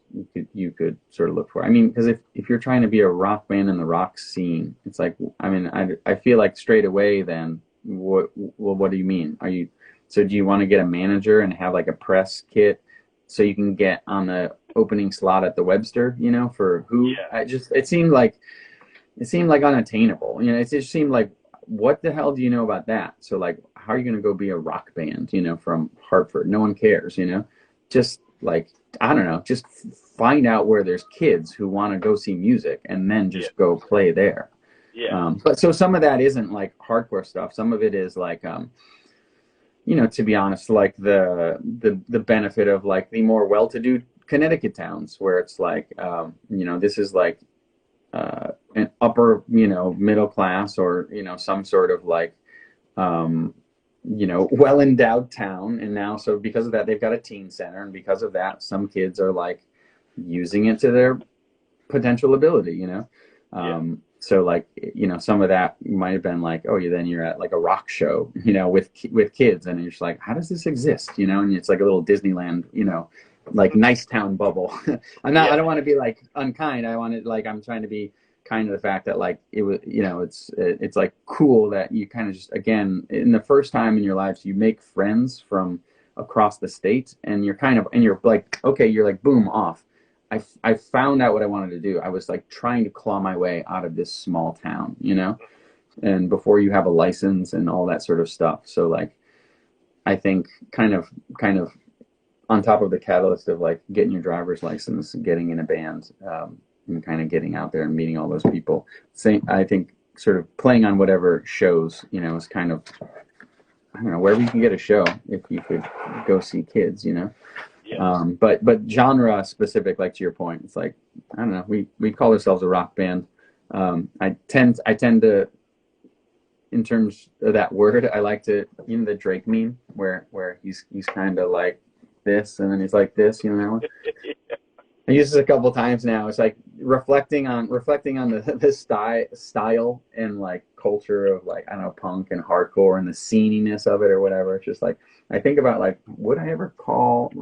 you could sort of look for. I mean, because if you're trying to be a rock band in the rock scene, it's like, I mean, I feel like straight away then, what do you mean? So do you want to get a manager and have like a press kit so you can get on the opening slot at the Webster, for who? Yeah. It seemed like unattainable. It just seemed like, what the hell do you know about that? So like, how are you going to go be a rock band, from Hartford? No one cares, just like, I don't know, just find out where there's kids who want to go see music and then just go play there. Yeah. But so some of that isn't like hardcore stuff. Some of it is like, to be honest, like the benefit of like the more well-to-do Connecticut towns, where it's like, this is like an upper, middle class, or, some sort of like, well-endowed town. And now, so because of that, they've got a teen center. And because of that, some kids are like using it to their potential ability, So like, some of that might have been like, oh, then you're at like a rock show, with kids, and you're just like, how does this exist? And it's like a little Disneyland, like nice town bubble. I don't want to be like unkind. I'm trying to be kind of the fact that like it was, it's like cool that you kind of just, again, in the first time in your lives, you make friends from across the state, and you're like, okay, you're like, boom, off. I found out what I wanted to do. I was like trying to claw my way out of this small town, and before you have a license and all that sort of stuff. So like, I think kind of on top of the catalyst of like getting your driver's license, getting in a band, and kind of getting out there and meeting all those people. I think sort of playing on whatever shows, is kind of, I don't know, wherever you can get a show, if you could go see kids, Yeah. But genre specific, like to your point, it's like, I don't know, we call ourselves a rock band. I tend to, in terms of that word, I like to, the Drake meme where he's kind of like this, and then he's like this, that one. I used this a couple times now. It's like reflecting on the style and like culture of like, I don't know, punk and hardcore and the sceniness of it or whatever. It's just like, I think about like, would I ever call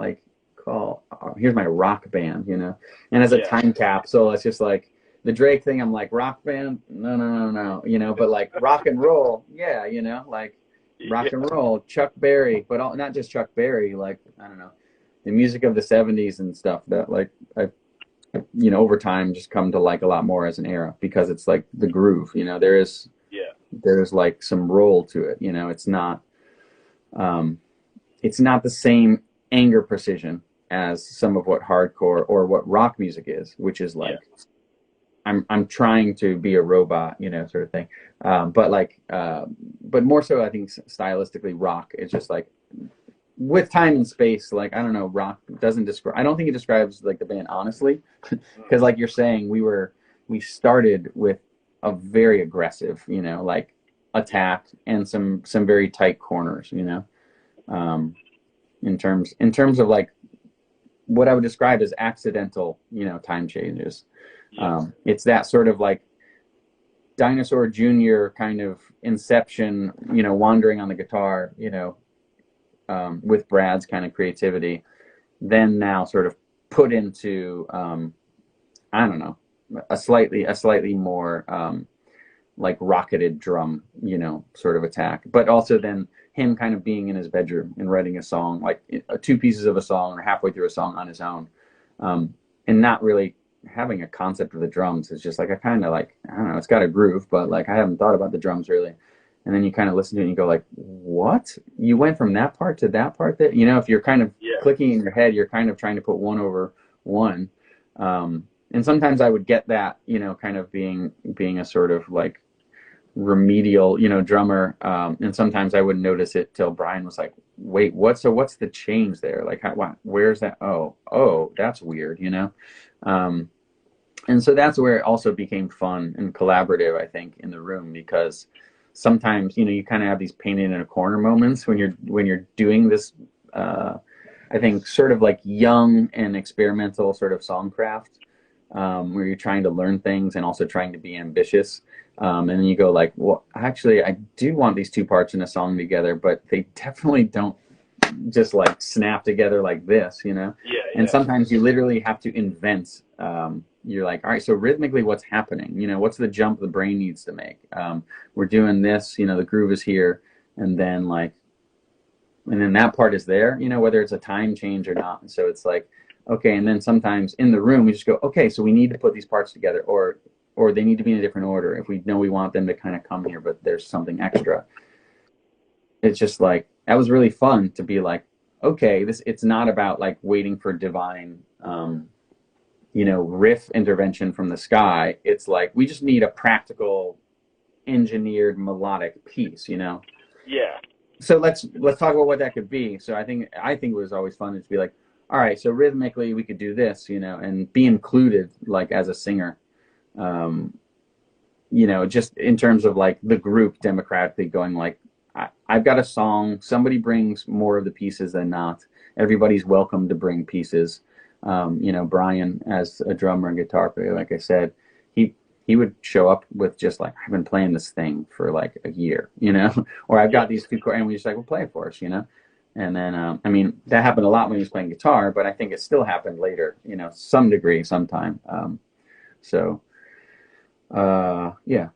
here's my rock band, and as a time capsule, it's just like the Drake thing. I'm like, rock band, no, but like rock and roll, like rock and roll, Chuck Berry, but not just Chuck Berry, like, I don't know, the music of the 70s and stuff that like I over time just come to like a lot more as an era, because it's like the groove, there's like some roll to it, it's not the same anger precision as some of what hardcore or what rock music is, which is like, I'm trying to be a robot, sort of thing. But more so, I think stylistically, rock is just like, with time and space, like, I don't know, rock doesn't describe, I don't think it describes like the band honestly, because like you're saying, we started with a very aggressive, you know, like attack and some very tight corners, you know, in terms of like what I would describe as accidental, you know, time changes. It's that sort of like Dinosaur Jr. kind of inception, you know, wandering on the guitar, you know, with Brad's kind of creativity, then now sort of put into, I don't know, a slightly more like rocketed drum, you know, sort of attack. But also then him kind of being in his bedroom and writing a song, like two pieces of a song or halfway through a song on his own, and not really having a concept of the drums. It's just like, I kind of like, I don't know, it's got a groove, but like I haven't thought about the drums really. And then you kind of listen to it and you go like, what? You went from that part to that part that, you know, if you're kind of clicking in your head, you're kind of trying to put one over one. And sometimes I would get that, you know, kind of being a sort of like remedial, you know, drummer. And sometimes I wouldn't notice it till Brian was like, wait, what's the change there? Like, where's that? Oh, that's weird, you know? And so that's where it also became fun and collaborative, I think, in the room, because sometimes, you know, you kind of have these painted in a corner moments when you're doing this, I think, sort of like young and experimental sort of songcraft, where you're trying to learn things and also trying to be ambitious. And then you go like, well, actually, I do want these two parts in a song together, but they definitely don't just like snap together like this, you know? And sometimes you literally have to invent. You're like, all right, so rhythmically, what's happening? You know, what's the jump the brain needs to make? We're doing this, you know, the groove is here, and then that part is there, you know, whether it's a time change or not. And so it's like, okay, and then sometimes in the room we just go, okay, so we need to put these parts together, or they need to be in a different order if we know we want them to kind of come here, but there's something extra. It's just like, that was really fun to be like, okay, it's not about like waiting for divine, you know, riff intervention from the sky. It's like, we just need a practical, engineered melodic piece, you know? Yeah. So let's talk about what that could be. So I think it was always fun to be like, all right, so rhythmically we could do this, you know, and be included like as a singer, you know, just in terms of like the group democratically going like, I've got a song, somebody brings more of the pieces than not. Everybody's welcome to bring pieces. You know, Brian, as a drummer and guitar player, like I said, he would show up with just like, I've been playing this thing for like a year, you know, or I've got these two chords, and we just like, well, play it for us, you know. And then, I mean, that happened a lot when he was playing guitar, but I think it still happened later, you know, some degree, sometime. Yeah.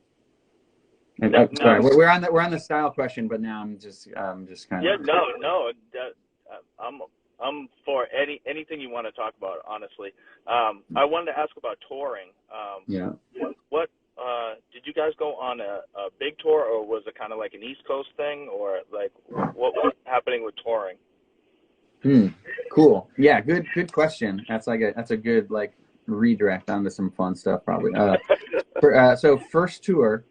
Sorry, we're on the style question, but now I'm just kind of. Yeah, no. I'm for anything you want to talk about. Honestly, I wanted to ask about touring. Yeah. What did you guys go on a big tour, or was it kind of like an East Coast thing, or like what was happening with touring? Cool. Yeah. Good question. That's a good like redirect onto some fun stuff probably. So first tour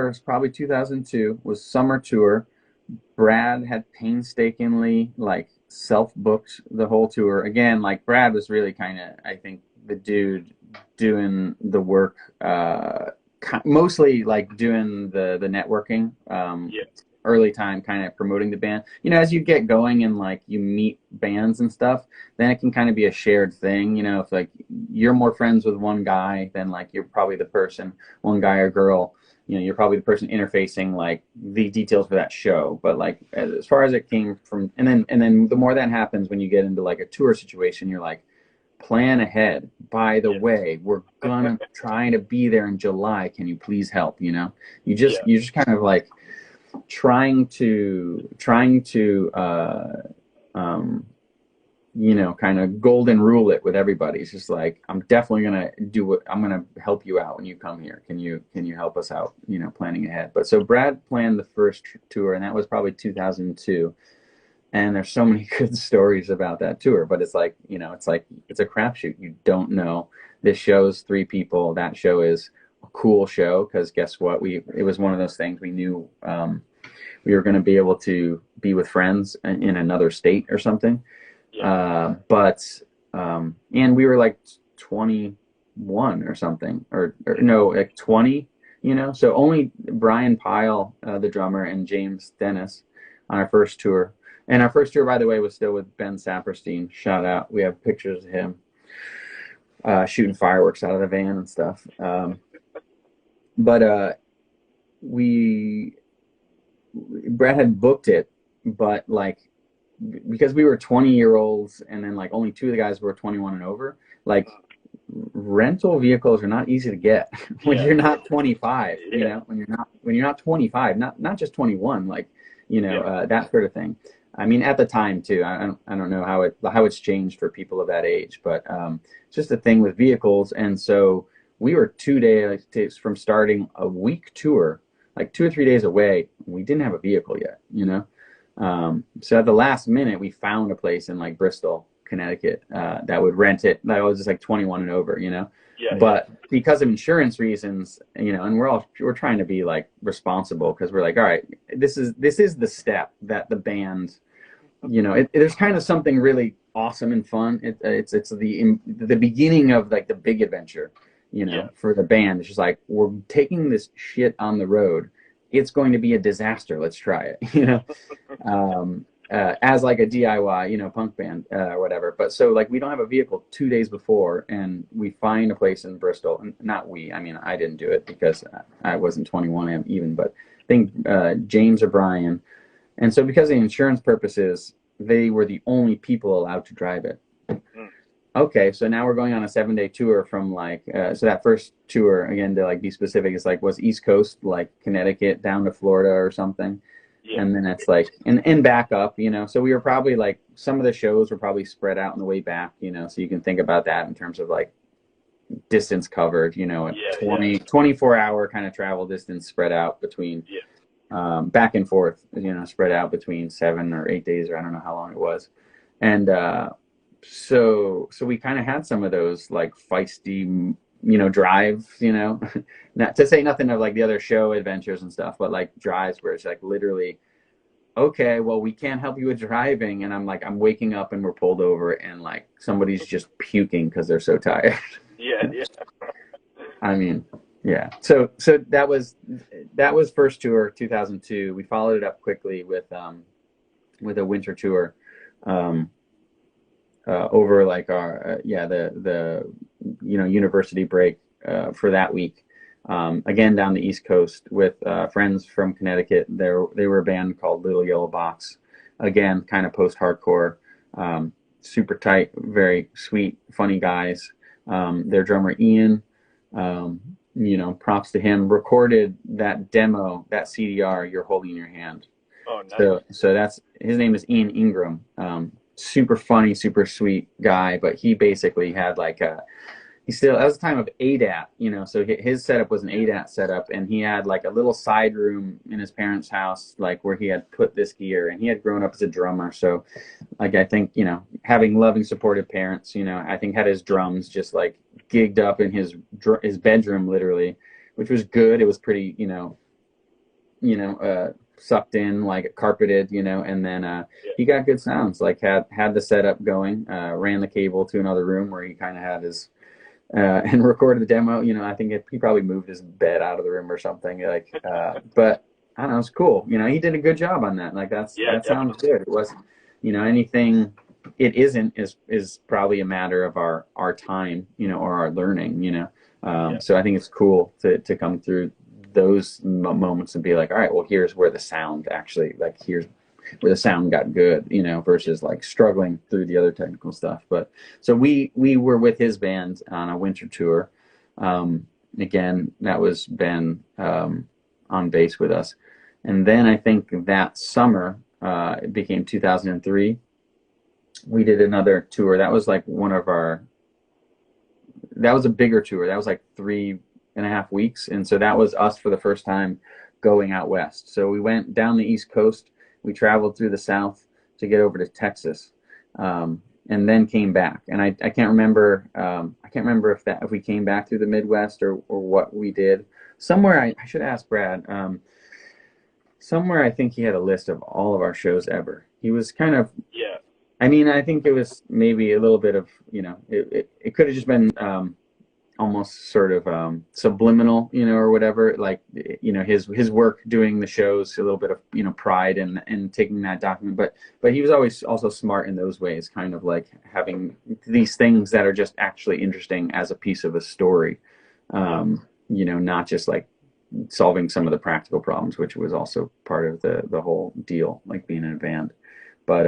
is probably 2002, was summer tour. Brad had painstakingly like self-booked the whole tour. Again, like Brad was really kind of, I think, the dude doing the work, mostly like doing the networking, early time kind of promoting the band. You know, as you get going and like you meet bands and stuff, then it can kind of be a shared thing. You know, if like you're more friends with one guy, then like you're probably the person, one guy or girl, you know, you're probably the person interfacing like the details for that show. But like as far as it came from, and then the more that happens when you get into like a tour situation, you're like, plan ahead. By the way, we're gonna try to be there in July. Can you please help? You know, you just kind of like trying to you know, kind of golden rule it with everybody. It's just like, I'm definitely gonna I'm gonna help you out when you come here. Can you help us out? You know, planning ahead. But so Brad planned the first tour, and that was probably 2002. And there's so many good stories about that tour. But it's like, you know, it's a crapshoot. You don't know. This show's 3 people. That show is a cool show because guess what? It was one of those things we knew. we were going to be able to be with friends in another state or something. Yeah. And we were like 21 or something, or no, like 20, so only Brian Pyle, the drummer, and James Dennis on our first tour. And our first tour, by the way, was still with Ben Saperstein. Shout out. We have pictures of him shooting fireworks out of the van and stuff. But Brad had booked it, but like, because we were 20-year-olds and then like only two of the guys were 21 and over, like rental vehicles are not easy to get when you're not 25, when you're not 25, not just 21, like, that sort of thing. I mean, at the time too, I don't know how it's changed for people of that age, but it's just a thing with vehicles. And so we were 2 days from starting a week tour, like 2 or 3 days away. We didn't have a vehicle yet, so at the last minute, we found a place in like Bristol, Connecticut, that would rent it. That was just like 21 and over, But because of insurance reasons, and we're trying to be like responsible, because we're like, all right, this is the step that the band, there's kind of something really awesome and fun. It's the beginning of like the big adventure, for the band. It's just like, we're taking this shit on the road. It's going to be a disaster. Let's try it, as like a DIY, punk band or whatever. But so like, we don't have a vehicle 2 days before, and we find a place in Bristol. And not we, I mean, I didn't do it because I wasn't 21 even, but I think James or Brian. And so because of insurance purposes, they were the only people allowed to drive it. Okay, so now we're going on a 7-day tour from like, so that first tour, again, to like be specific, is like, was East Coast, like Connecticut down to Florida or something. Yeah. And then it's like, and back up, so we were probably like, some of the shows were probably spread out on the way back, so you can think about that in terms of like distance covered, a 24-hour kind of travel distance spread out between, back and forth, spread out between 7 or 8 days, or I don't know how long it was. And, so we kind of had some of those like feisty, drives, not to say nothing of like the other show adventures and stuff, but like drives where it's like literally, okay, well, we can't help you with driving. And I'm like, I'm waking up and we're pulled over and like somebody's just puking because they're so tired. Yeah. I mean, yeah. So that was first tour, 2002. We followed it up quickly with a winter tour. Over like our the university break for that week, again down the East Coast with friends from Connecticut. They were a band called Little Yellow Box, again kind of post-hardcore, super tight, very sweet, funny guys. Their drummer Ian, props to him, recorded that demo, that CDR you're holding in your hand. Oh, nice. So that's, his name is Ian Ingram. Super funny, super sweet guy, but he basically had like that was the time of ADAT, so his setup was an ADAT setup, and he had like a little side room in his parents' house, like where he had put this gear, and he had grown up as a drummer. So like, I think, having loving, supportive parents, I think had his drums just like gigged up in his bedroom, literally, which was good. It was pretty, sucked in, like carpeted, and then he got good sounds, like had the setup going, ran the cable to another room where he kind of had his and recorded the demo. I think he probably moved his bed out of the room or something, like but I don't know, it's cool. He did a good job on that. Like that sounds good. It wasn't, anything it isn't is probably a matter of our time, or our learning, so I think it's cool to come through those moments and be like, all right, well, here's where the sound actually, like, here's where the sound got good, versus like struggling through the other technical stuff. But so we were with his band on a winter tour. Again, that was Ben on bass with us. And then I think that summer, it became 2003. We did another tour. That was like that was a bigger tour. That was like 3.5 weeks. And so that was us for the first time going out west. So we went down the East Coast. We traveled through the South to get over to Texas, and then came back. And I can't remember. I can't remember if we came back through the Midwest or what we did. Somewhere I should ask Brad. somewhere I think he had a list of all of our shows ever. He was kind of, Yeah. I mean, I think it was maybe a little bit of, it could have just been almost sort of subliminal, or whatever. Like, his work doing the shows, a little bit of, pride in taking that document. But he was always also smart in those ways, kind of like having these things that are just actually interesting as a piece of a story. Not just like solving some of the practical problems, which was also part of the whole deal, like being in a band. But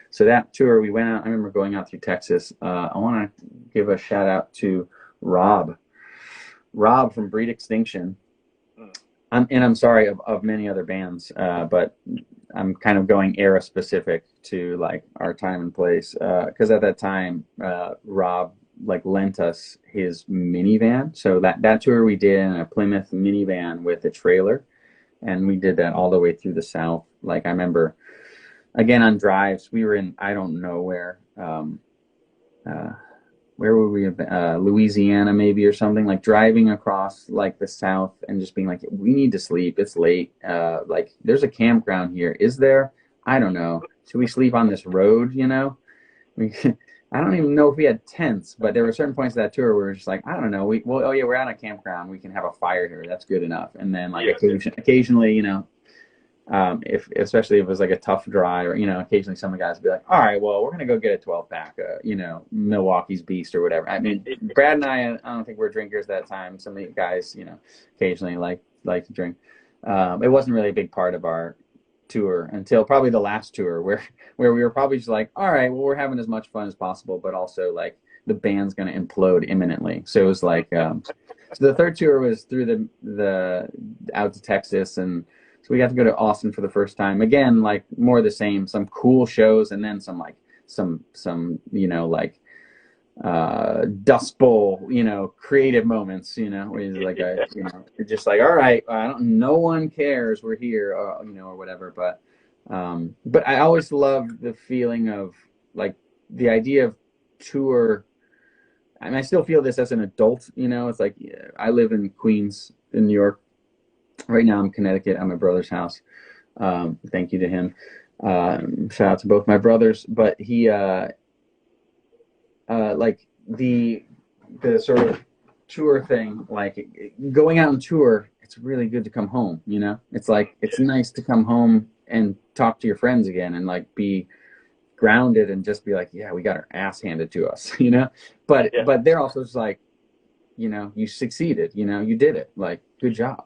so that tour, we went out. I remember going out through Texas. I want to give a shout out to Rob from Breed Extinction. I'm sorry of many other bands, but I'm kind of going era specific to like our time and place, because at that time Rob like lent us his minivan. So that tour we did in a Plymouth minivan with a trailer, and we did that all the way through the South. Like, I remember, again, on drives, we were in, I don't know where were we? Louisiana maybe, or something, like driving across like the South and just being like, we need to sleep. It's late. Like, there's a campground here. Is there? I don't know. Should we sleep on this road? I don't even know if we had tents, but there were certain points of that tour where we were just like, I don't know. Oh yeah, we're on a campground. We can have a fire here. That's good enough. And then like occasionally, especially if it was like a tough drive, or occasionally some of the guys would be like, all right, well, we're gonna go get a 12-pack, Milwaukee's Beast or whatever. I mean, Brad and I don't think we're drinkers that time. Some of the guys, occasionally like to drink. It wasn't really a big part of our tour until probably the last tour, where we were probably just like, all right, well, we're having as much fun as possible, but also like the band's gonna implode imminently. So it was like, so the third tour was through the out to Texas, and so we got to go to Austin for the first time. Again, like more of the same, some cool shows, and then some Dust Bowl, creative moments, where it's like you're just like, all right, no one cares, we're here, or whatever. But I always loved the feeling of like the idea of tour. I mean, I still feel this as an adult, it's like, I live in Queens in New York. Right now I'm in Connecticut. I'm at my brother's house. Thank you to him. Shout out to both my brothers. But he, like the sort of tour thing, like going out on tour, it's really good to come home. It's like, it's nice to come home and talk to your friends again, and like be grounded and just be like, yeah, we got our ass handed to us, But they're also just like, you succeeded, you did it, like, good job,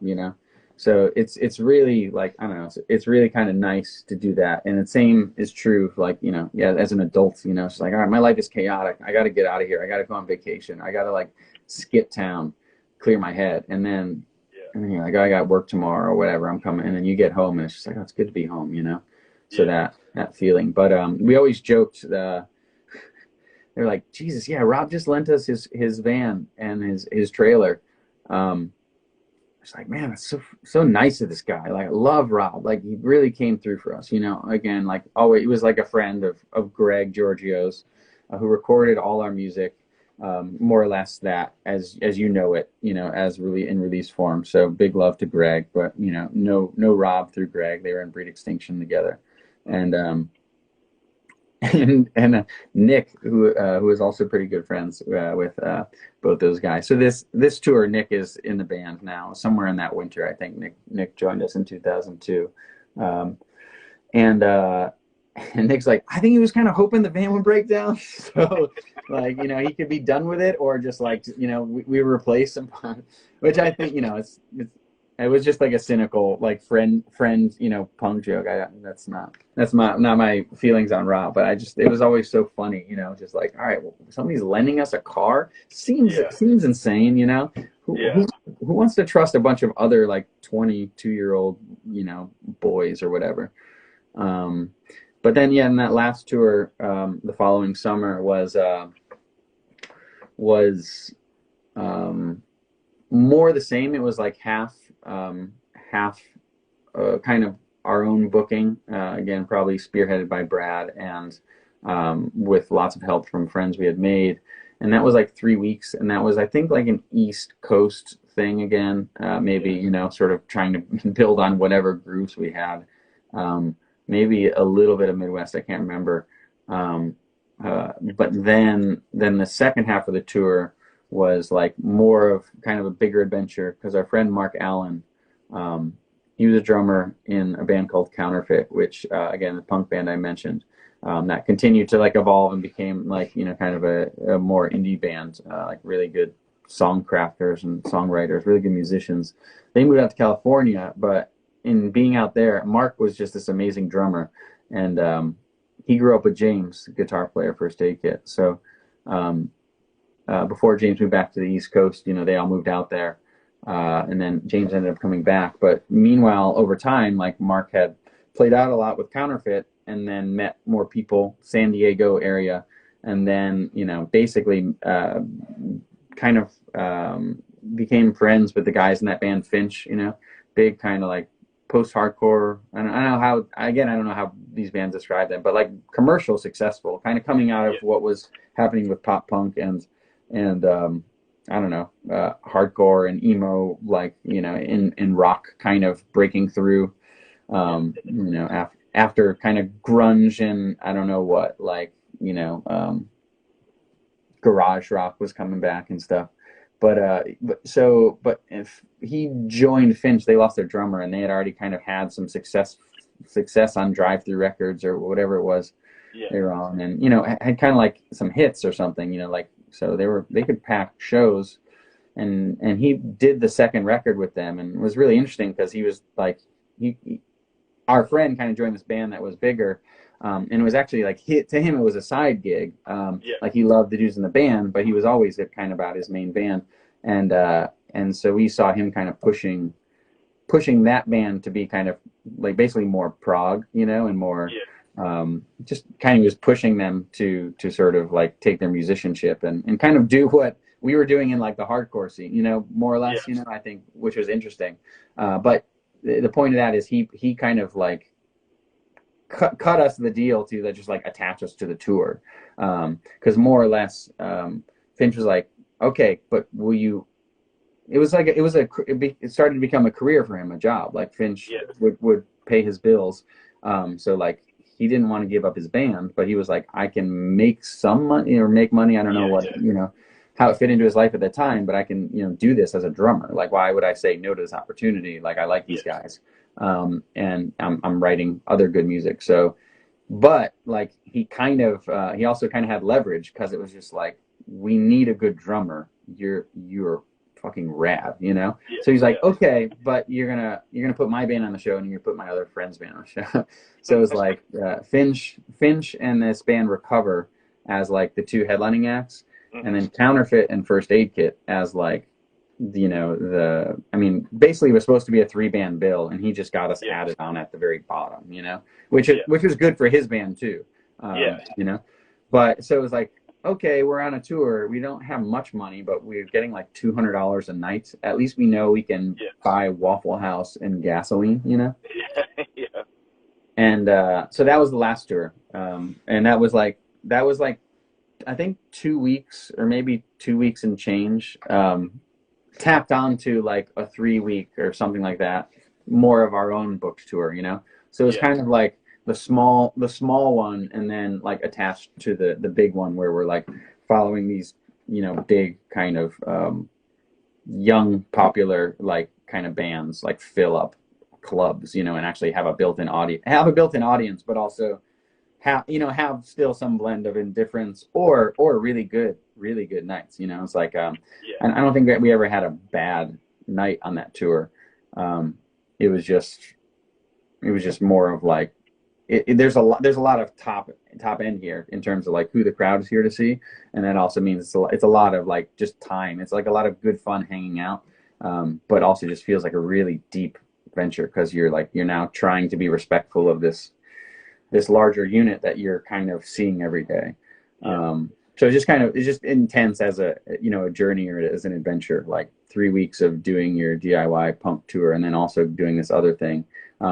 So it's really like, I don't know, it's really kind of nice to do that. And the same is true, like, as an adult, it's like, all right, my life is chaotic. I got to get out of here. I got to go on vacation. I got to like skip town, clear my head. And then you're like, oh, I got work tomorrow or whatever. I'm coming. And then you get home and it's just like, oh, it's good to be home, So that feeling. But we always joked, they're like, Jesus, yeah, Rob just lent us his van and his trailer. It's like, man, it's so nice of this guy. Like, I love Rob. Like, he really came through for us, Again, like, always, he was like a friend of Greg Giorgio's, who recorded all our music, more or less that as you know it, as really in release form. So big love to Greg, but no Rob through Greg. They were in Breed Extinction together, and and Nick, who is also pretty good friends with both those guys. So this tour, Nick is in the band now. Somewhere in that winter, I think Nick joined us in 2002, and Nick's like, I think he was kind of hoping the van would break down, so like, he could be done with it, or just like, we replace him, which I think, it was just like a cynical, like friend, punk joke. That's not my feelings on Rob, but it was always so funny, just like, all right, well, somebody's lending us a car. Seems insane, Who wants to trust a bunch of other like 22-year-old, boys or whatever. But then, in that last tour, the following summer was more the same. It was like half kind of our own booking, again, probably spearheaded by Brad, and with lots of help from friends we had made. And that was like 3 weeks, and that was, I think, like an East Coast thing again. Maybe, you know, sort of trying to build on whatever grooves we had. Maybe a little bit of Midwest, I can't remember. But then the second half of the tour was like more of kind of a bigger adventure, because our friend Mark Allen, he was a drummer in a band called Counterfeit, which again, the punk band I mentioned, that continued to like evolve and became like, you know, kind of a more indie band, like really good song crafters and songwriters, really good musicians. They moved out to California, but in being out there, Mark was just this amazing drummer, and he grew up with James, guitar player, First Aid Kit. So before James moved back to the East Coast, you know, they all moved out there, and then James ended up coming back. But meanwhile, over time, like Mark had played out a lot with Counterfeit, and then met more people, San Diego area, and then, you know, basically kind of became friends with the guys in that band Finch, you know, big kind of like post-hardcore. I don't know how, again, I don't know how these bands describe them, but like commercial successful, kind of coming out of what was happening with pop punk and I don't know, hardcore and emo, like, you know, in rock kind of breaking through, you know, after kind of grunge and I don't know what, like, you know, garage rock was coming back and stuff. But if he joined Finch, they lost their drummer, and they had already kind of had some success on Drive Through Records or whatever it was they were on, and, you know, had kind of like some hits or something, you know, like, so they could pack shows, and he did the second record with them, and it was really interesting because he was like, our friend kind of joined this band that was bigger. And it was actually like, to him, it was a side gig. Like he loved the dudes in the band, but he was always kind of about his main band. And so we saw him kind of pushing that band to be kind of like basically more prog, you know, and more, just kind of was pushing them to sort of like take their musicianship and kind of do what we were doing in like the hardcore scene, you know, more or less, you know, I think, which was interesting. But the point of that is he kind of like cut us the deal to just like attach us to the tour, because more or less Finch was like, okay, but will you? It started to become a career for him, a job. Like Finch would pay his bills, so like he didn't want to give up his band, but he was like, I can make some money or make money. I don't know what you know how it fit into his life at the time, but I can, you know, do this as a drummer. Like, why would I say no to this opportunity? Like, I like these guys. And I'm writing other good music. So, but like he also kind of had leverage, because it was just like, we need a good drummer. You're fucking rad, you know? So he's like, okay, but you're gonna put my band on the show, and you're gonna put my other friend's band on the show. So it was like, Finch and this band Recover as like the two headlining acts, and then Counterfeit and First Aid Kit as like, you know, basically it was supposed to be a 3-band bill, and he just got us added on at the very bottom, you know, which was good for his band too, you know. But so it was like, okay, we're on a tour, we don't have much money, but we're getting like $200 a night. At least we know we can buy Waffle House and gasoline, you know. And so that was the last tour, and that was like I think 2 weeks, or maybe 2 weeks and change, tapped onto like a 3-week or something like that, more of our own booked tour, you know. So it was kind of like the small one, and then like attached to the big one, where we're like following these, you know, big kind of young popular like kind of bands, like fill up clubs, you know, and actually have a built-in audience, but also have still some blend of indifference or really good nights, you know. It's like and I don't think that we ever had a bad night on that tour. It was just more of like, there's a lot of top end here in terms of like who the crowd is here to see, and that also means it's a lot of like just time. It's like a lot of good fun hanging out, but also just feels like a really deep venture, because you're now trying to be respectful of this larger unit that you're kind of seeing every day. So it's just intense as a journey, or as an adventure, like 3 weeks of doing your DIY punk tour, and then also doing this other thing,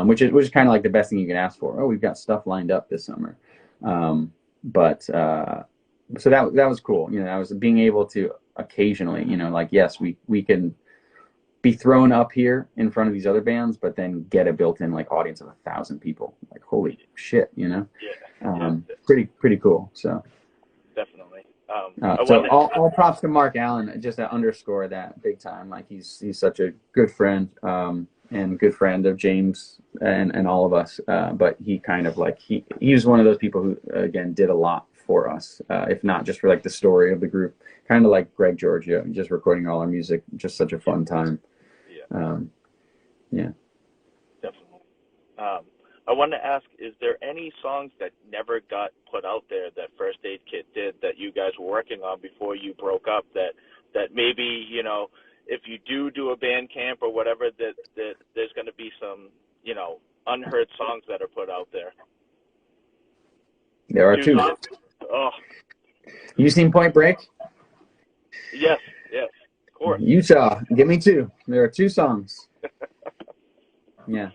which is kind of like the best thing you can ask for. Oh, we've got stuff lined up this summer. So that was cool. You know, I was being able to occasionally, you know, like, yes, we can be thrown up here in front of these other bands, but then get a built-in like audience of 1,000 people. Like, holy shit, you know? Pretty cool. So Definitely. so all props to Mark Allen, just to underscore that big time. Like he's such a good friend, and good friend of James and all of us. But he kind of like he was one of those people who again did a lot for us, if not just for like the story of the group. Kind of like Greg Giorgio, just recording all our music, just such a fun time. Yeah. Definitely. I want to ask, is there any songs that never got put out there that First Aid Kit did that you guys were working on before you broke up that maybe, you know, if you do a band camp or whatever, that there's going to be some, you know, unheard songs that are put out there? There are two. Oh. You seen Point Break? Yes, of course. Utah, give me two. There are two songs. Yeah.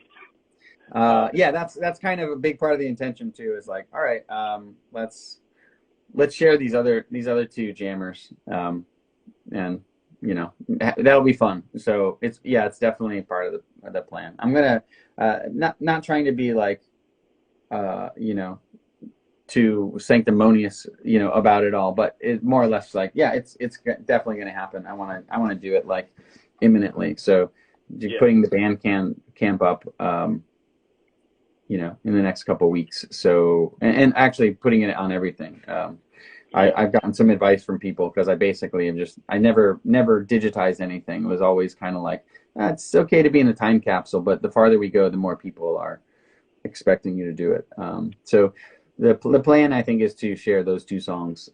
That's kind of a big part of the intention too. Is like, all right, let's share these other two jammers, and you know that'll be fun. So it's definitely part of the plan. I'm gonna not trying to be like, you know, too sanctimonious, you know, about it all, but it more or less like, it's definitely gonna happen. I want to do it like imminently. So putting the band camp up, you know, in the next couple of weeks. So, and actually putting it on everything. I've gotten some advice from people because I basically I never digitized anything. It was always kind of like, it's okay to be in a time capsule, but the farther we go, the more people are expecting you to do it. So the plan, I think, is to share those two songs.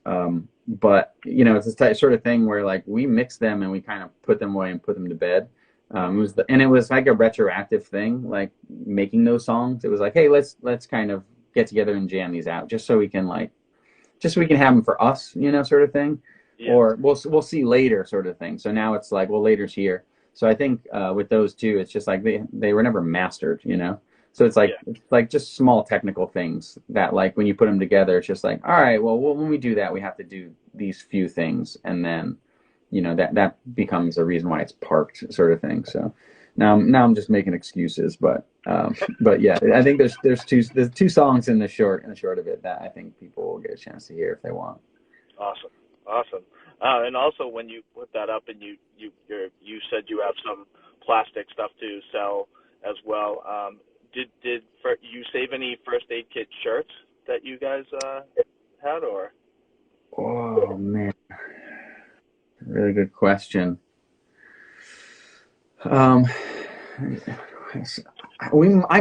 But, you know, it's this sort of thing where like we mix them and we kind of put them away and put them to bed. It was like a retroactive thing, like making those songs. It was like, hey, let's kind of get together and jam these out, just so we can have them for us, you know, sort of thing. Or we'll see later, sort of thing. So now it's like, well, later's here. So I think with those two, it's just like they were never mastered, you know. So it's like just small technical things that like when you put them together, it's just like, all right, well, when we do that, we have to do these few things, and then, you know, that becomes a reason why it's parked, sort of thing. So now I'm just making excuses, but yeah, I think there's two songs in the short of it that I think people will get a chance to hear if they want. Awesome. And also when you put that up and you said you have some plastic stuff to sell as well. Did you save any First Aid Kit shirts that you guys had, or? Oh man. Really good question. I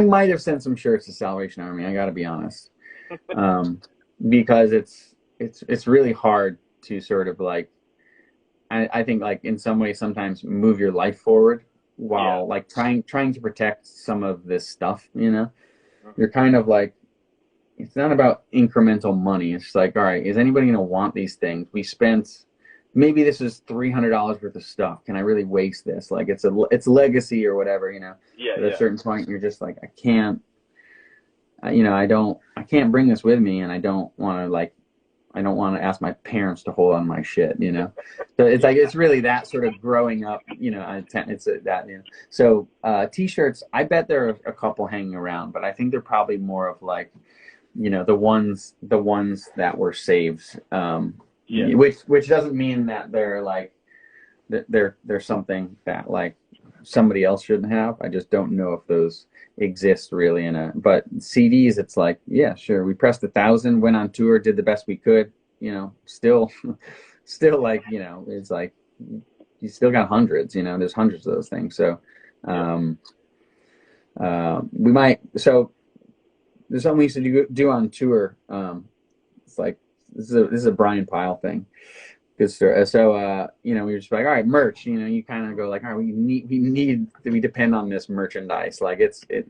might have sent some shirts to Salvation Army. I got to be honest, because it's really hard to sort of like, I think like in some ways sometimes move your life forward while like trying to protect some of this stuff. You know, you're kind of like, it's not about incremental money. It's like, all right, is anybody gonna want these things? We spent. Maybe this is $300 worth of stuff. Can I really waste this? Like it's legacy or whatever, you know. At a certain point, you're just like, I can't, you know, I can't bring this with me, and I don't want to ask my parents to hold on my shit, you know. So it's like it's really that sort of growing up, you know. It's that, you know. So T-shirts, I bet there are a couple hanging around, but I think they're probably more of like, you know, the ones that were saved. Which doesn't mean that they're like they're something that like somebody else shouldn't have. I just don't know if those exist really but CDs, it's like, yeah, sure, we pressed 1,000, went on tour, did the best we could, you know, still like, you know, it's like you still got hundreds, you know, there's hundreds of those things. So so there's something we used to do on tour. It's like, this is a Brian Pyle thing. Good story. So you know, we were just like, all right, merch. You know, you kind of go like, all right, we depend on this merchandise. Like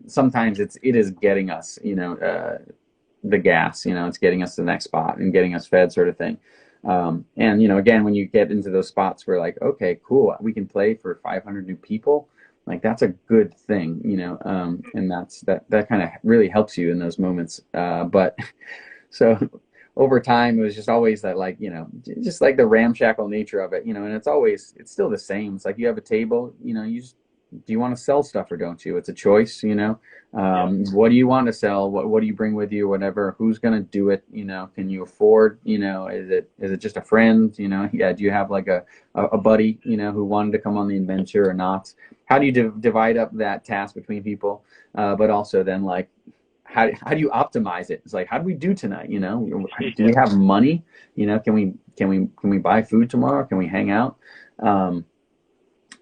sometimes it is getting us, you know, the gas. You know, it's getting us to the next spot and getting us fed, sort of thing. And you know, again, when you get into those spots where like, okay, cool, we can play for 500 new people. Like that's a good thing, you know. And that kind of really helps you in those moments. But so over time, it was just always that, like, you know, just like the ramshackle nature of it, you know, and it's still the same. It's like you have a table, you know, do you want to sell stuff or don't you? It's a choice, you know. Yeah. What do you want to sell? What do you bring with you? Whatever. Who's gonna do it? You know, can you afford? You know, is it just a friend? You know, yeah. Do you have like a buddy? You know, who wanted to come on the adventure or not? How do you divide up that task between people? But also then, like, how do you optimize it? It's like, how do we do tonight? You know, do we have money? You know, can we buy food tomorrow? Can we hang out?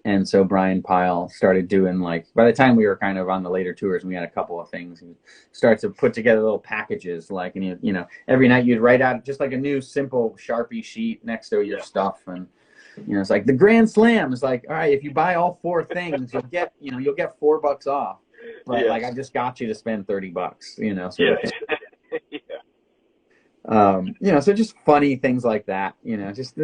And so Brian Pyle started doing, like, by the time we were kind of on the later tours and we had a couple of things, he starts to put together little packages, like, and you know, every night you'd write out just like a new simple Sharpie sheet next to your stuff. And, you know, it's like the Grand Slam is like, all right, if you buy all 4 things, you'll get $4 off. But like, I just got you to spend $30, you know, sort of thing. You know, so just funny things like that, you know, just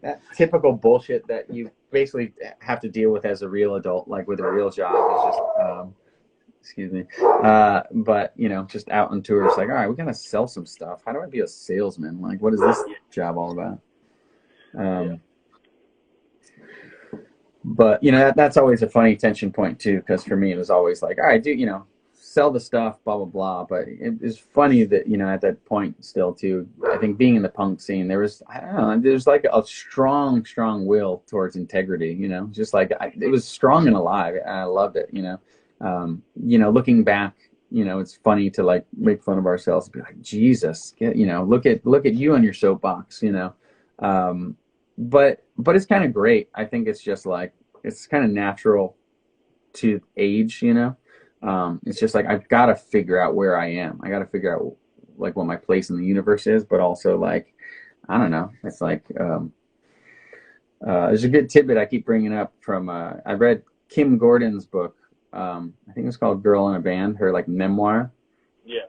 that typical bullshit that you basically have to deal with as a real adult, like with a real job, is just, excuse me. But, you know, just out on tour, it's like, all right, we gotta sell some stuff. How do I be a salesman? Like, what is this job all about? But, you know, that's always a funny tension point too, because for me it was always like, all right, you know, sell the stuff, blah blah blah. But it is funny that, you know, at that point still too, I think being in the punk scene, there was, I don't know, there's like a strong will towards integrity, you know, just like it was strong and alive, and I loved it, you know. You know, looking back, you know, it's funny to like make fun of ourselves and be like, Jesus, you know, look at you on your soapbox, you know. But it's kind of great. I think it's just like, it's kind of natural to age, you know. It's just like, I've got to figure out where I am. I got to figure out like what my place in the universe is, but also like, I don't know. It's like, there's a good tidbit I keep bringing up from, I read Kim Gordon's book. I think it's called Girl in a Band, her like memoir. Yeah.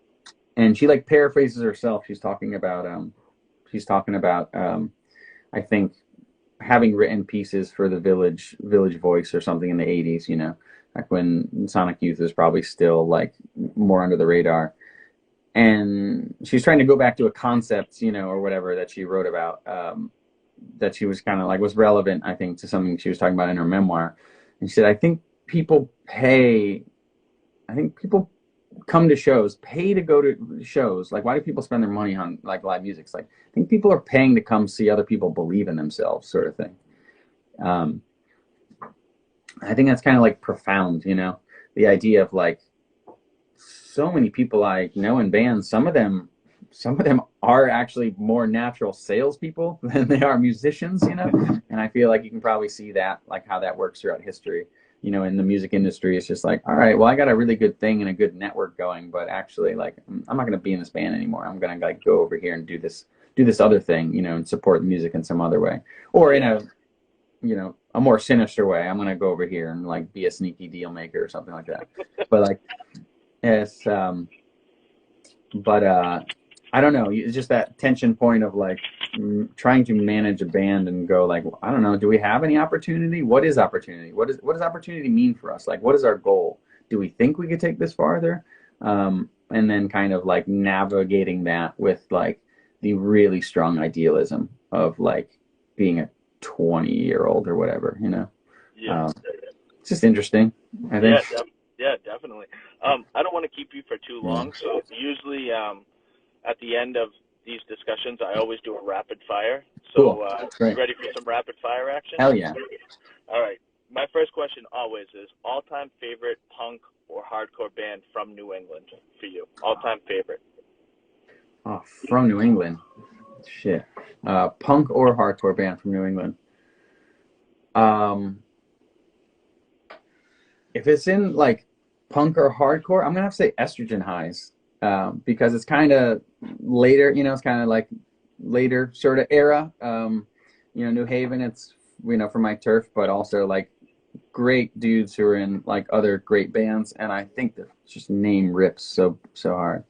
And she like paraphrases herself. She's talking about, I think, having written pieces for the Village Voice or something in the 80s, you know, like when Sonic Youth was probably still like more under the radar. And she's trying to go back to a concept, you know, or whatever that she wrote about, that she was kind of like was relevant, I think, to something she was talking about in her memoir. And she said, I think people come to shows, pay to go to shows. Like, why do people spend their money on like live music? It's like, I think people are paying to come see other people believe in themselves, sort of thing. I think that's kind of like profound, you know, the idea of like, so many people I know in bands, some of them are actually more natural salespeople than they are musicians, you know. And I feel like you can probably see that, like how that works throughout history. You know, in the music industry, it's just like, all right, well, I got a really good thing and a good network going, but actually, like, I'm not going to be in this band anymore. I'm going to like go over here and do this other thing, you know, and support the music in some other way, or in a, you know, a more sinister way. I'm going to go over here and like be a sneaky deal maker or something like that. But like, it's, I don't know. It's just that tension point of like trying to manage a band and go like, I don't know, do we have any opportunity? What is opportunity? What does opportunity mean for us? Like, what is our goal? Do we think we could take this farther? And then kind of like navigating that with like the really strong idealism of like being a 20-year-old or whatever, you know? Yeah. It's just interesting, I think. Yeah, definitely. I don't want to keep you for too long, so usually at the end of these discussions, I always do a rapid fire. So, Cool. you ready for some rapid fire action? Hell yeah. All right. My first question always is all-time favorite punk or hardcore band from New England for you. All-time favorite. Oh, from New England. Shit. Punk or hardcore band from New England. If it's in like punk or hardcore, I'm gonna have to say Estrogen Highs, because it's kind of later, you know, it's kind of like later sort of era. You know, New Haven, it's, you know, for my turf, but also like great dudes who are in like other great bands, and I think the just name rips so hard.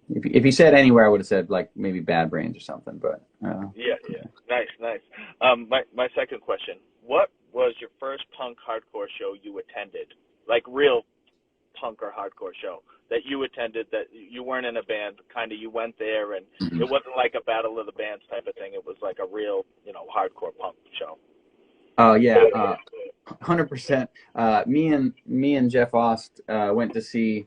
If you said anywhere, I would have said like maybe Bad Brains or something, but Yeah. Nice. My second question: what was your first punk hardcore show you attended? Like real punk or hardcore show that you attended, that you weren't in a band, kind of you went there and it wasn't like a battle of the bands type of thing. It was like a real, you know, hardcore punk show. Oh yeah, 100%. Me and Jeff Ost went to see.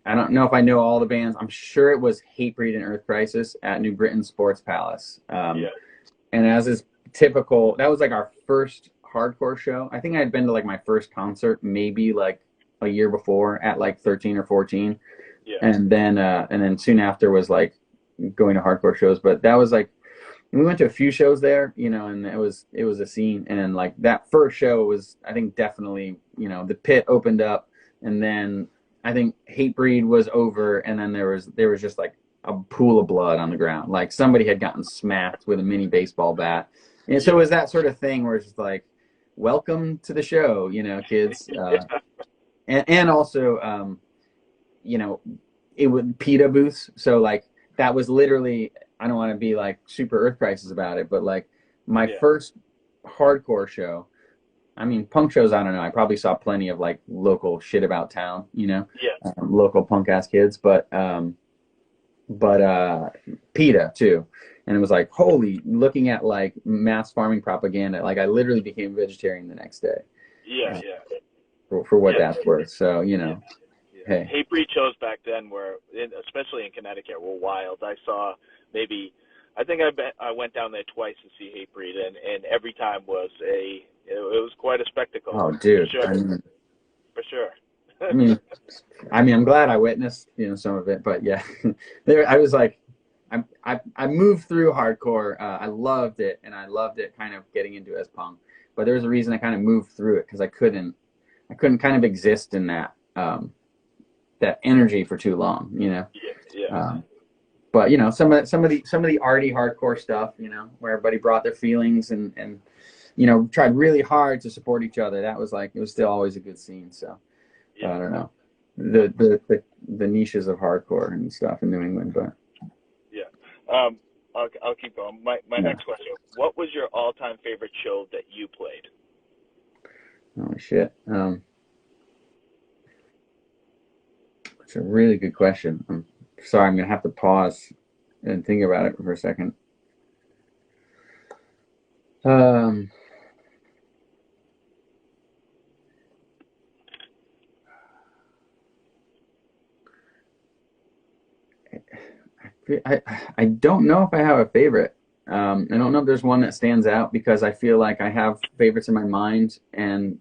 I don't know if I know all the bands. I'm sure it was Hatebreed and Earth Crisis at New Britain Sports Palace. And as is typical, that was like our first hardcore show. I think I had been to like my first concert maybe like a year before at like 13 or 14. Yeah. And then soon after was like going to hardcore shows. But that was like, we went to a few shows there, you know, and it was a scene. And like that first show was, I think, definitely, you know, the pit opened up, and then I think Hatebreed was over, and then there was just like a pool of blood on the ground, like somebody had gotten smacked with a mini baseball bat. And so it was that sort of thing where it's just like, welcome to the show, you know, kids. And also, you know, it would PETA booths. So like that was literally, I don't want to be like super Earth Crisis about it, but like my first hardcore show. I mean, punk shows, I don't know. I probably saw plenty of like local shit about town, you know, local punk ass kids, but PETA too. And it was like, holy, looking at like mass farming propaganda. Like I literally became vegetarian the next day. For what that's worth. So, you know, hey. Hatebreed shows back then were, especially in Connecticut, were wild. I saw maybe, I think I went down there twice to see Hatebreed, and every time was it was quite a spectacle. Oh, dude. For sure. For sure. I mean, I'm glad I witnessed, you know, some of it, but yeah, I was like, I moved through hardcore. I loved it, and I loved it kind of getting into it as punk. But there was a reason I kind of moved through it, because I couldn't kind of exist in that that energy for too long, you know. But you know, some of the arty hardcore stuff, you know, where everybody brought their feelings and you know, tried really hard to support each other. That was like, it was still always a good scene. So I don't know, the niches of hardcore and stuff in New England, but I'll keep going. My next question: what was your all-time favorite show that you played? Holy shit! It's a really good question. I'm sorry, I'm gonna have to pause and think about it for a second. I don't know if I have a favorite. I don't know if there's one that stands out, because I feel like I have favorites in my mind, and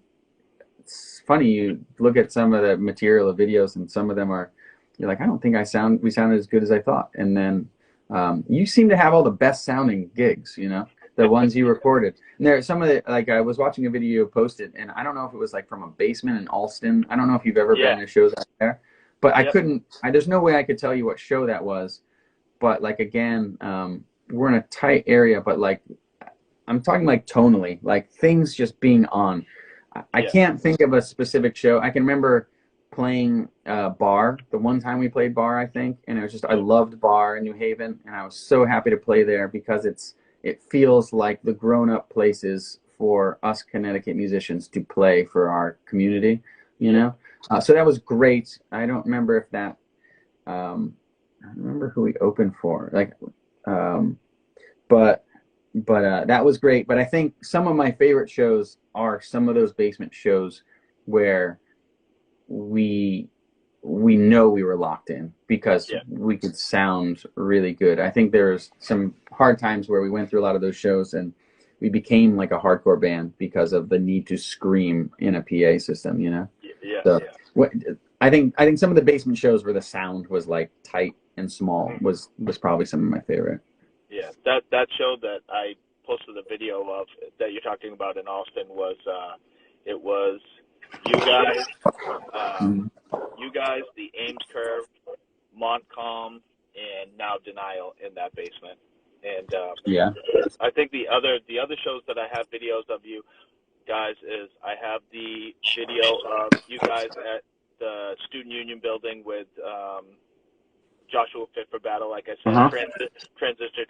it's funny, you look at some of the material of videos and some of them are, you're like, I don't think we sounded as good as I thought. And then you seem to have all the best sounding gigs, you know, the ones you recorded. And there are some of the, like I was watching a video posted, and I don't know if it was like from a basement in Alston. I don't know if you've ever been to shows out there, but there's no way I could tell you what show that was. But like, again, we're in a tight area, but like, I'm talking like tonally, like things just being on. I can't think of a specific show. I can remember playing Bar, the one time we played Bar, I think, and it was just, I loved Bar in New Haven, and I was so happy to play there, because it feels like the grown-up places for us Connecticut musicians to play for our community, you know. So that was great. I don't remember if that. I don't remember who we opened for, like, but that was great. But I think some of my favorite shows are some of those basement shows where we know we were locked in, because we could sound really good. I think there's some hard times where we went through a lot of those shows and we became like a hardcore band because of the need to scream in a PA system, you know. I think some of the basement shows where the sound was like tight and small was probably some of my favorite. Yeah, that show that I posted a video of that you're talking about in Austin was it was you guys, the Ames Curve, Montcalm, and Now Denial in that basement. And I think the other shows that I have videos of you guys is, I have the video of you guys at the Student Union building with Joshua Fit for Battle, like I said. Transistor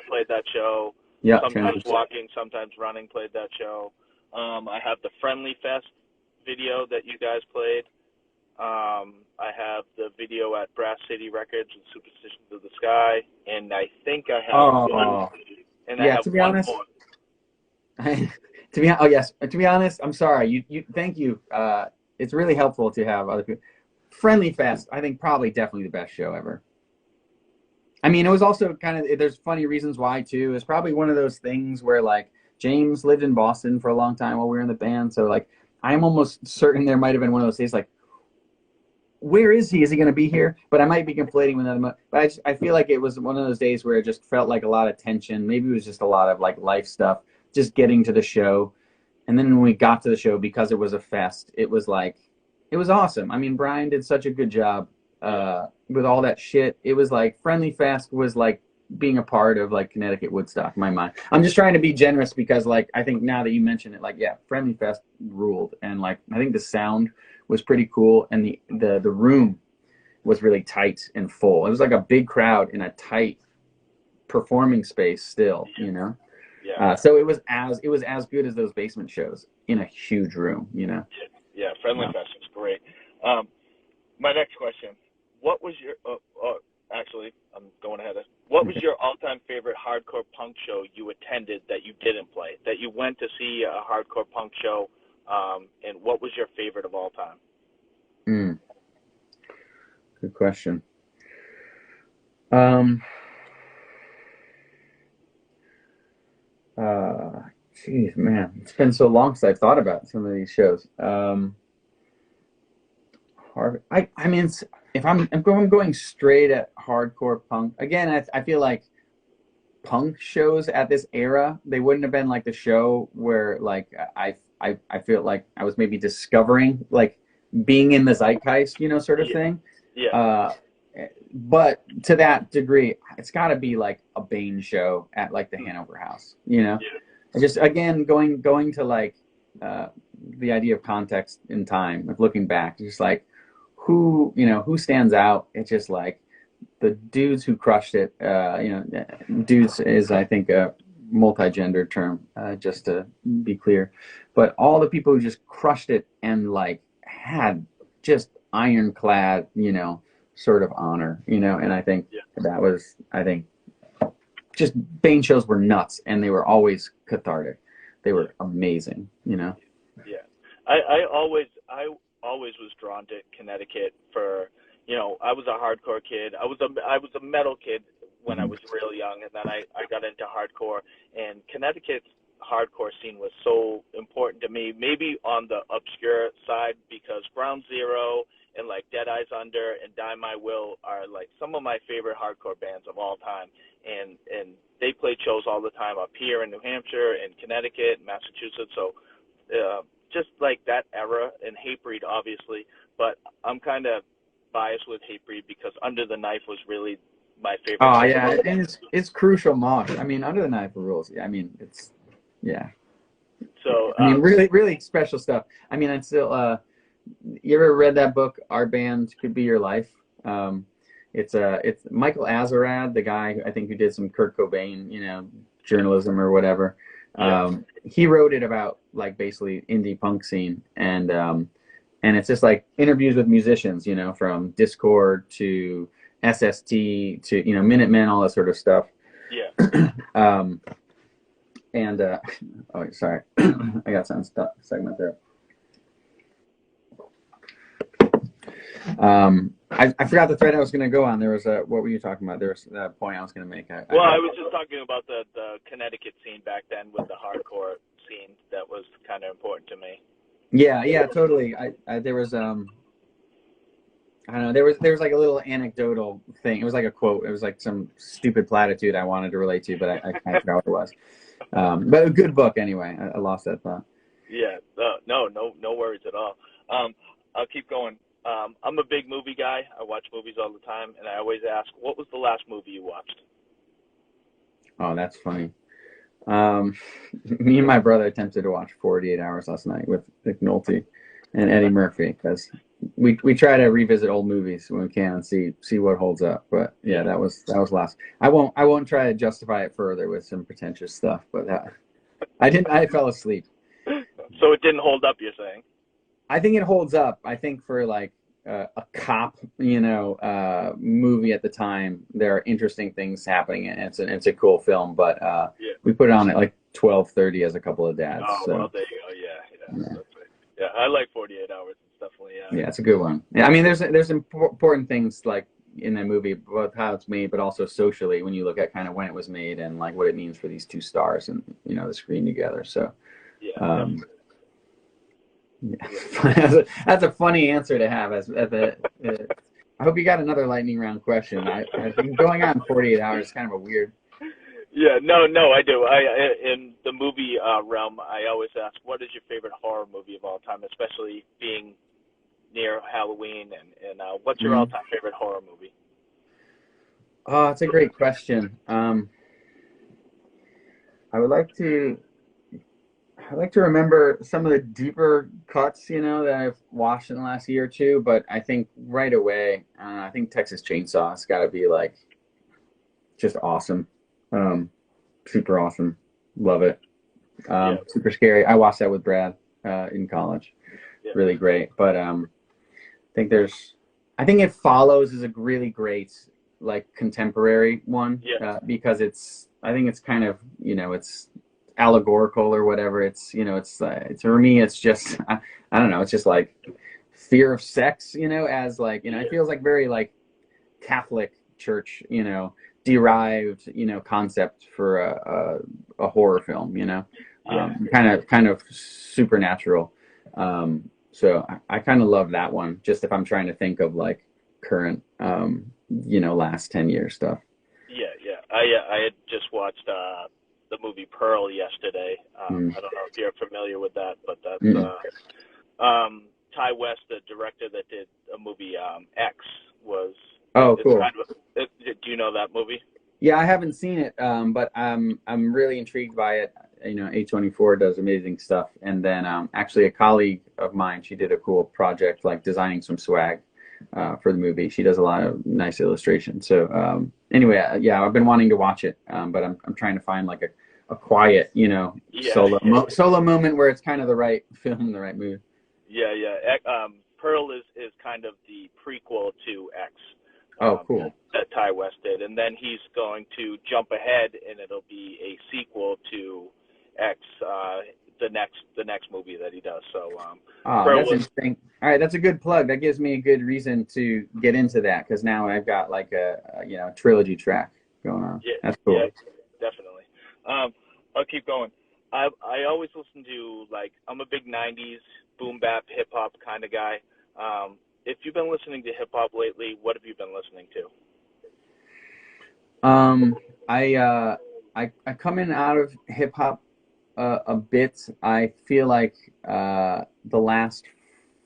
played that show. Sometimes Walking, sometimes Running played that show. I have the Friendly Fest video that you guys played. I have the video at Brass City Records and Superstitions of the Sky, and I think I have one. And I have to be one honest, more. to be honest, I'm sorry. Thank you. It's really helpful to have other people. Friendly Fest, I think definitely the best show ever. I mean, it was also kind of, there's funny reasons why too. It's probably one of those things where like James lived in Boston for a long time while we were in the band. So like, I'm almost certain there might've been one of those days like, where is he? Is he going to be here? But I might be conflating with another. But I feel like it was one of those days where it just felt like a lot of tension. Maybe it was just a lot of like life stuff, just getting to the show. And then when we got to the show, because it was a fest, it was like, it was awesome. I mean, Brian did such a good job with all that shit. It was like Friendly Fest was like being a part of like Connecticut Woodstock in my mind. I'm just trying to be generous because like, I think now that you mention it, like, yeah, Friendly Fest ruled. And like, I think the sound was pretty cool, and the room was really tight and full. It was like a big crowd in a tight performing space still, you know. Yeah. So it was as good as those basement shows in a huge room, you know. Yeah, Friendly Fest was great. My next question: what was your? Actually, I'm going ahead. What was your all-time favorite hardcore punk show you attended that you didn't play? That you went to see a hardcore punk show? And what was your favorite of all time? Good question. Geez, man, it's been so long since I've thought about some of these shows. I mean, if I'm going straight at hardcore punk again, I feel like punk shows at this era, they wouldn't have been like the show where like I feel like I was maybe discovering like being in the zeitgeist, you know, sort of thing. Yeah. But to that degree, it's got to be like a Bane show at like the Hanover House, you know. Yeah. Just again going to like the idea of context in time, like looking back, just like who stands out. It's just like the dudes who crushed it. You know, dudes is I think a multi-gender term, just to be clear, but all the people who just crushed it and like had just ironclad, you know, sort of honor, you know. And I think that was, just Bane shows were nuts, and they were always cathartic. They were amazing, you know. Yeah, I always was drawn to Connecticut for, you know, I was a hardcore kid. I was a metal kid when I was real young, and then I got into hardcore, and Connecticut's hardcore scene was so important to me, maybe on the obscure side, because Ground Zero and like Dead Eyes Under and Die My Will are like some of my favorite hardcore bands of all time, and they played shows all the time up here in New Hampshire and Connecticut and Massachusetts, so just like that era, and Hatebreed obviously, but I'm kind of biased with Hatebreed because Under the Knife was really my favorite. Oh yeah, and it's crucial mosh. I mean, Under the Knife rules. I mean, it's So I mean, really special stuff. I mean, I'm still. You ever read that book, Our Band Could Be Your Life? It's Michael Azerrad, the guy I think who did some Kurt Cobain, you know, journalism or whatever. He wrote it about like basically indie punk scene, and it's just like interviews with musicians, you know, from Discord to SST to, you know, Minutemen, all that sort of stuff. Yeah. Oh, sorry, I got some segment there. I forgot the thread I was going to go on. There was what were you talking about? There was a point I was going to make. I was just talking about the Connecticut scene back then with the hardcore scene. That was kind of important to me. Yeah, totally. There was I don't know. There was like a little anecdotal thing. It was like a quote. It was like some stupid platitude I wanted to relate to, but I kind of forgot what it was. But a good book anyway. I lost that thought. Yeah. No worries at all. I'll keep going. I'm a big movie guy. I watch movies all the time, and I always ask, what was the last movie you watched? Oh, that's funny. Me and my brother attempted to watch 48 Hours last night with Nick Nolte and Eddie Murphy, because we try to revisit old movies when we can and see what holds up. But yeah, that was last. I won't try to justify it further with some pretentious stuff, but I fell asleep. So it didn't hold up, you're saying? I think it holds up. I think for like a cop, movie at the time, there are interesting things happening, and it's a cool film. But Yeah. we put it on at like 12:30 as a couple of dads. Oh, So well, there you go. Yeah. yeah, That's right. Yeah, I like 48 Hours. It's definitely, yeah, it's a good one. Yeah, I mean, there's important things like in that movie, both how it's made, but also socially when you look at kind of when it was made and like what it means for these two stars and the screen together. So. yeah, Um, definitely. Yeah. That's a funny answer to have. I hope you got another lightning round question. I think going on 48 hours is kind of a weird. Yeah, no, I do. In the movie realm, I always ask, what is your favorite horror movie of all time, especially being near Halloween, and what's your all-time favorite horror movie? Oh, it's a great question. I would like to. I like to remember some of the deeper cuts, that I've watched in the last year or two. But I think right away, I think Texas Chainsaw has got to be like just awesome, super awesome. Love it. Yeah. Super scary. I watched that with Brad in college. Yeah. Really great. But I think It Follows is a really great like contemporary one. Yeah. Because I think it's kind of it's allegorical or whatever. It's for me it's just I don't know. It's just like fear of sex. As like it feels like very like Catholic church. Derived concept for a horror film. Kind of supernatural. So I kind of love that one. Just if I'm trying to think of like current, last 10 year stuff. Yeah. I had just watched the movie Pearl yesterday. I don't know if you're familiar with that, but that's Ty West, the director that did a movie X, was. Oh, cool. Do you know that movie? Yeah, I haven't seen it, but I'm really intrigued by it. A24 does amazing stuff, and then actually a colleague of mine, she did a cool project like designing some swag for the movie. She does a lot of nice illustrations. So anyway, yeah, I've been wanting to watch it, but I'm trying to find like a quiet, solo moment where it's kind of the right film, the right mood. Yeah. Pearl is kind of the prequel to X. Oh, cool. That Ty West did, and then he's going to jump ahead, and it'll be a sequel to X, the next movie that he does. So, that's interesting. All right, that's a good plug. That gives me a good reason to get into that because now I've got like a trilogy track going on. Yeah, that's cool. Yeah, definitely. I'll keep going. I always listen to I'm a big '90s boom bap hip hop kind of guy. If you've been listening to hip hop lately, what have you been listening to? I come in out of hip hop a bit. I feel like the last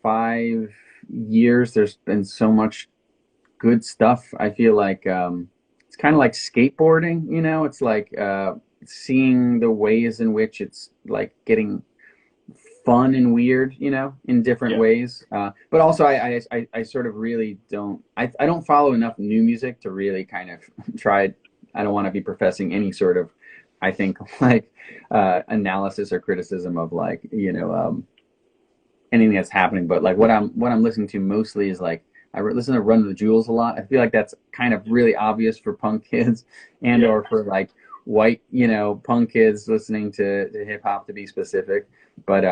5 years there's been so much good stuff. I feel like it's kind of like skateboarding. It's like seeing the ways in which it's like getting fun and weird, in different ways. But also I sort of really don't, I don't follow enough new music to really kind of try. I don't want to be professing any sort of, I think like analysis or criticism of like, anything that's happening. But like what I'm listening to mostly is like, I listen to Run the Jewels a lot. I feel like that's kind of really obvious for punk kids or for like white, punk kids listening to hip hop to be specific. But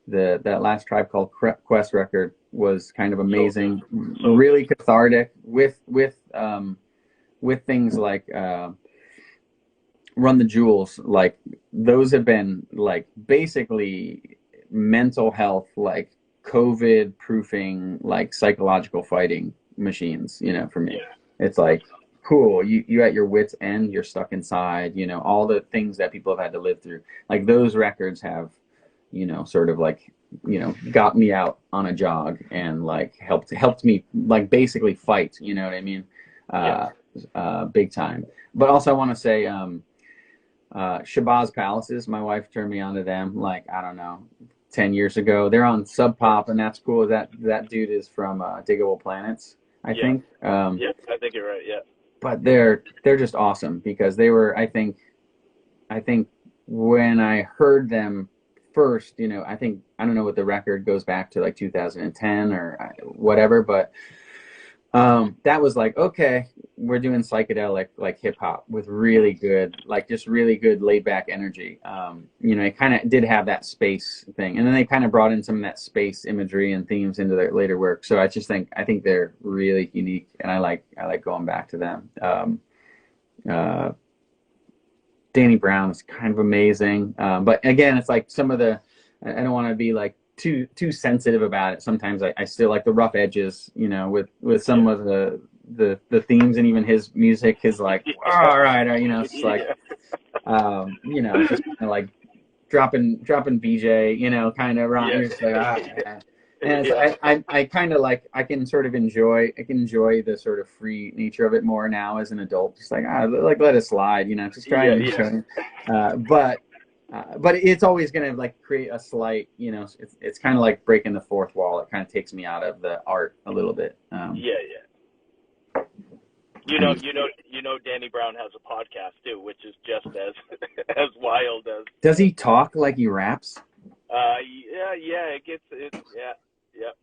that last Tribe Called Quest record was kind of amazing, really cathartic with things like Run the Jewels. Like those have been like basically mental health, like COVID proofing, like psychological fighting machines. For me, it's like cool. You at your wit's end. You're stuck inside. All the things that people have had to live through. Like those records have. Sort of like, got me out on a jog and like helped me like basically fight, you know what I mean? Big time. But also I want to say, Shabazz Palaces, my wife turned me on to them, like, I don't know, 10 years ago. They're on Sub Pop and that's cool. That dude is from Digable Planets, I think. I think you're right. Yeah. But they're just awesome because they were, I think when I heard them first, you know, I don't know what the record goes back to, like 2010 or whatever, but that was like, okay, we're doing psychedelic like hip hop with really good, like just really good laid back energy. You know, it kind of did have that space thing, and then they kind of brought in some of that space imagery and themes into their later work. So I think they're really unique, and I like going back to them. Danny Brown is kind of amazing, but again, it's like some of the, I don't want to be like too sensitive about it. Sometimes I still like the rough edges, you know, with some of the themes, and even his music is like, all right, you know, it's like, you know, just kind of like dropping BJ, you know, kind of around. It's like, man. And it's, I kind of like, I can enjoy the sort of free nature of it more now as an adult. Just like, like let it slide, you know, just try and enjoy. But it's always going to like create a slight, you know, it's kind of like breaking the fourth wall. It kind of takes me out of the art a little bit. You know, Danny Brown has a podcast too, which is just as as wild as. Does he talk like he raps?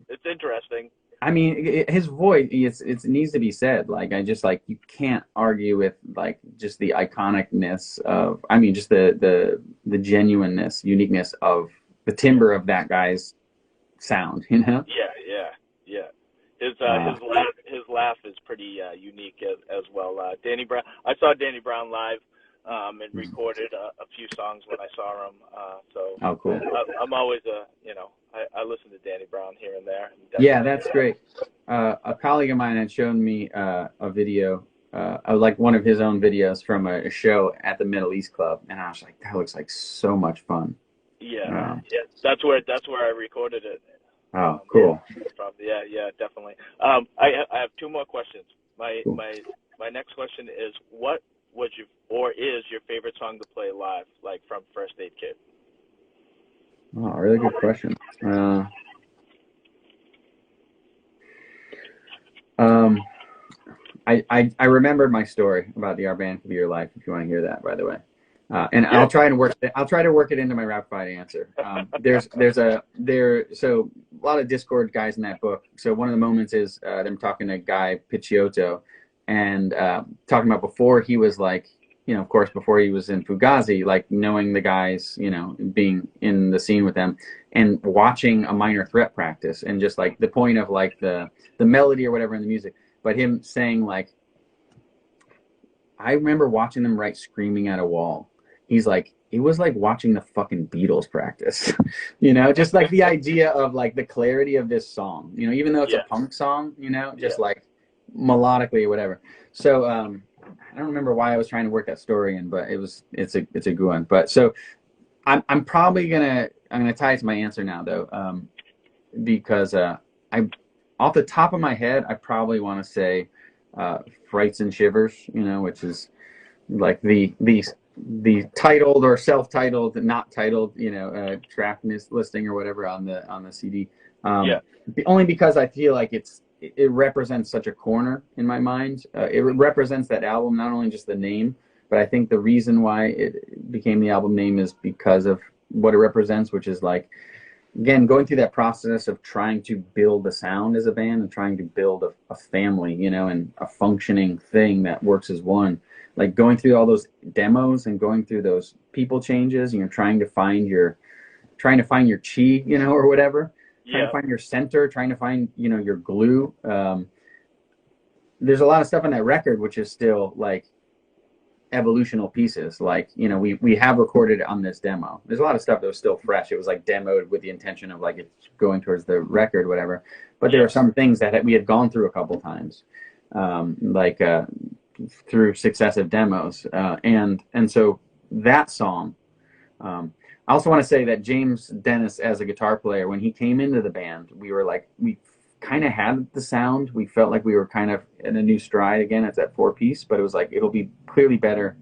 It's interesting. I mean, his voice, it needs to be said. Like, you can't argue with like just the iconicness of, I mean, just the genuineness, uniqueness of the timbre of that guy's sound, you know? Yeah. His laugh is pretty unique as well. Danny Brown, I saw Danny Brown live, and recorded a few songs when I saw him. Oh, cool. I'm always I listen to Danny Brown here and there. Yeah, that's great. A colleague of mine had shown me a video, like one of his own videos from a show at the Middle East Club, and I was like, that looks like so much fun. Yeah, that's where I recorded it. Oh, cool. Yeah, definitely. I have two more questions. My next question is, what was is your favorite song to play live, like from First Aid Kit? Oh, really good question. I remembered my story about the Our Band Could Be Your Life, if you want to hear that, by the way. And I'll try to work it into my rapid answer. So a lot of Discord guys in that book. So one of the moments is them talking to Guy Picciotto, and talking about before he was like, you know, of course, before he was in Fugazi, like knowing the guys, you know, being in the scene with them and watching a Minor Threat practice, and just like the point of like the melody or whatever in the music, but him saying like, I remember watching them write Screaming at a Wall. He's like, it was like watching the fucking Beatles practice, you know, just like the idea of like the clarity of this song, you know, even though it's a punk song, you know, just like melodically or whatever. So I don't remember why I was trying to work that story in, but it's a good one. But so I'm probably gonna tie it to my answer now though, because off the top of my head I probably want to say Frights and Shivers, you know, which is like the titled or self-titled, not titled, you know, track listing or whatever on the CD. Only because I feel like it represents such a corner in my mind. It represents that album, not only just the name, but I think the reason why it became the album name is because of what it represents, which is like, again, going through that process of trying to build a sound as a band and trying to build a family, you know, and a functioning thing that works as one. Like going through all those demos and going through those people changes, and you're trying to find your chi, you know, or whatever. Trying to find your center, trying to find, you know, your glue. There's a lot of stuff on that record which is still like evolutional pieces. Like, you know, we have recorded on this demo. There's a lot of stuff that was still fresh. It was like demoed with the intention of like it going towards the record, whatever. But there are some things that we had gone through a couple times, through successive demos, and so that song. I also want to say that James Dennis, as a guitar player, when he came into the band, we were like, we kind of had the sound. We felt like we were kind of in a new stride again. It's that 4-piece, but it was like, it'll be clearly better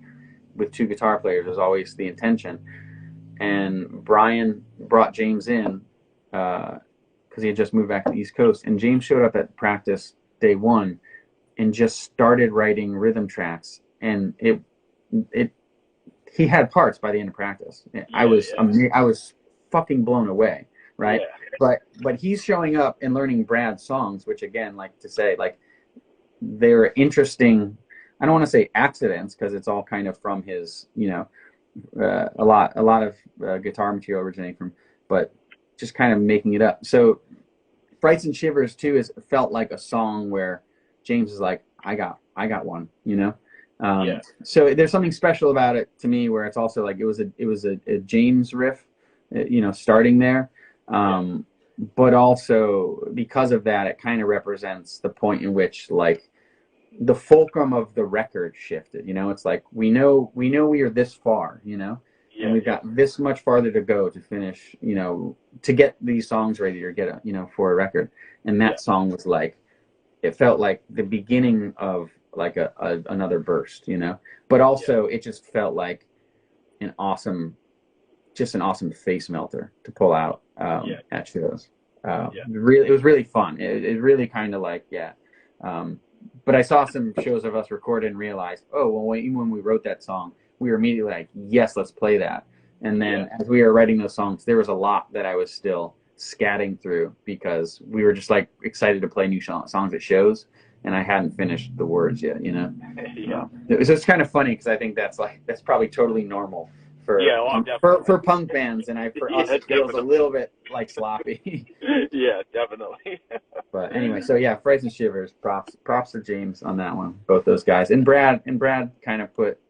with 2 guitar players, was always the intention. And Brian brought James in because he had just moved back to the East Coast, and James showed up at practice day 1 and just started writing rhythm tracks, and he had parts by the end of practice. I was fucking blown away, right? Yeah. But he's showing up and learning Brad's songs, which again, like to say, like they're interesting. I don't want to say accidents because it's all kind of from his, you know, a lot of guitar material originating from, but just kind of making it up. So Frights and Shivers too felt like a song where James is like, I got one, you know. So there's something special about it to me, where it's also like it was a James riff, you know, starting there, but also because of that, it kind of represents the point in which like the fulcrum of the record shifted. You know, it's like we know we are this far, you know, and we've got this much farther to go to finish, you know, to get these songs ready or get a, you know, for a record. And that song was like, it felt like the beginning of like another burst, you know, but also it just felt like an awesome face melter to pull out at shows. It was really fun. It really kind of like, but I saw some shows of us recorded and realized, oh, well, even when we wrote that song, we were immediately like, yes, let's play that. And then as we were writing those songs, there was a lot that I was still scatting through because we were just like excited to play new songs at shows, and I hadn't finished the words yet, you know. It's kind of funny because I think that's probably totally normal for punk bands, and for us it feels a little bit like sloppy. Yeah, definitely. But anyway, so yeah, Frights and Shivers, props to James on that one, both those guys, and Brad kind of put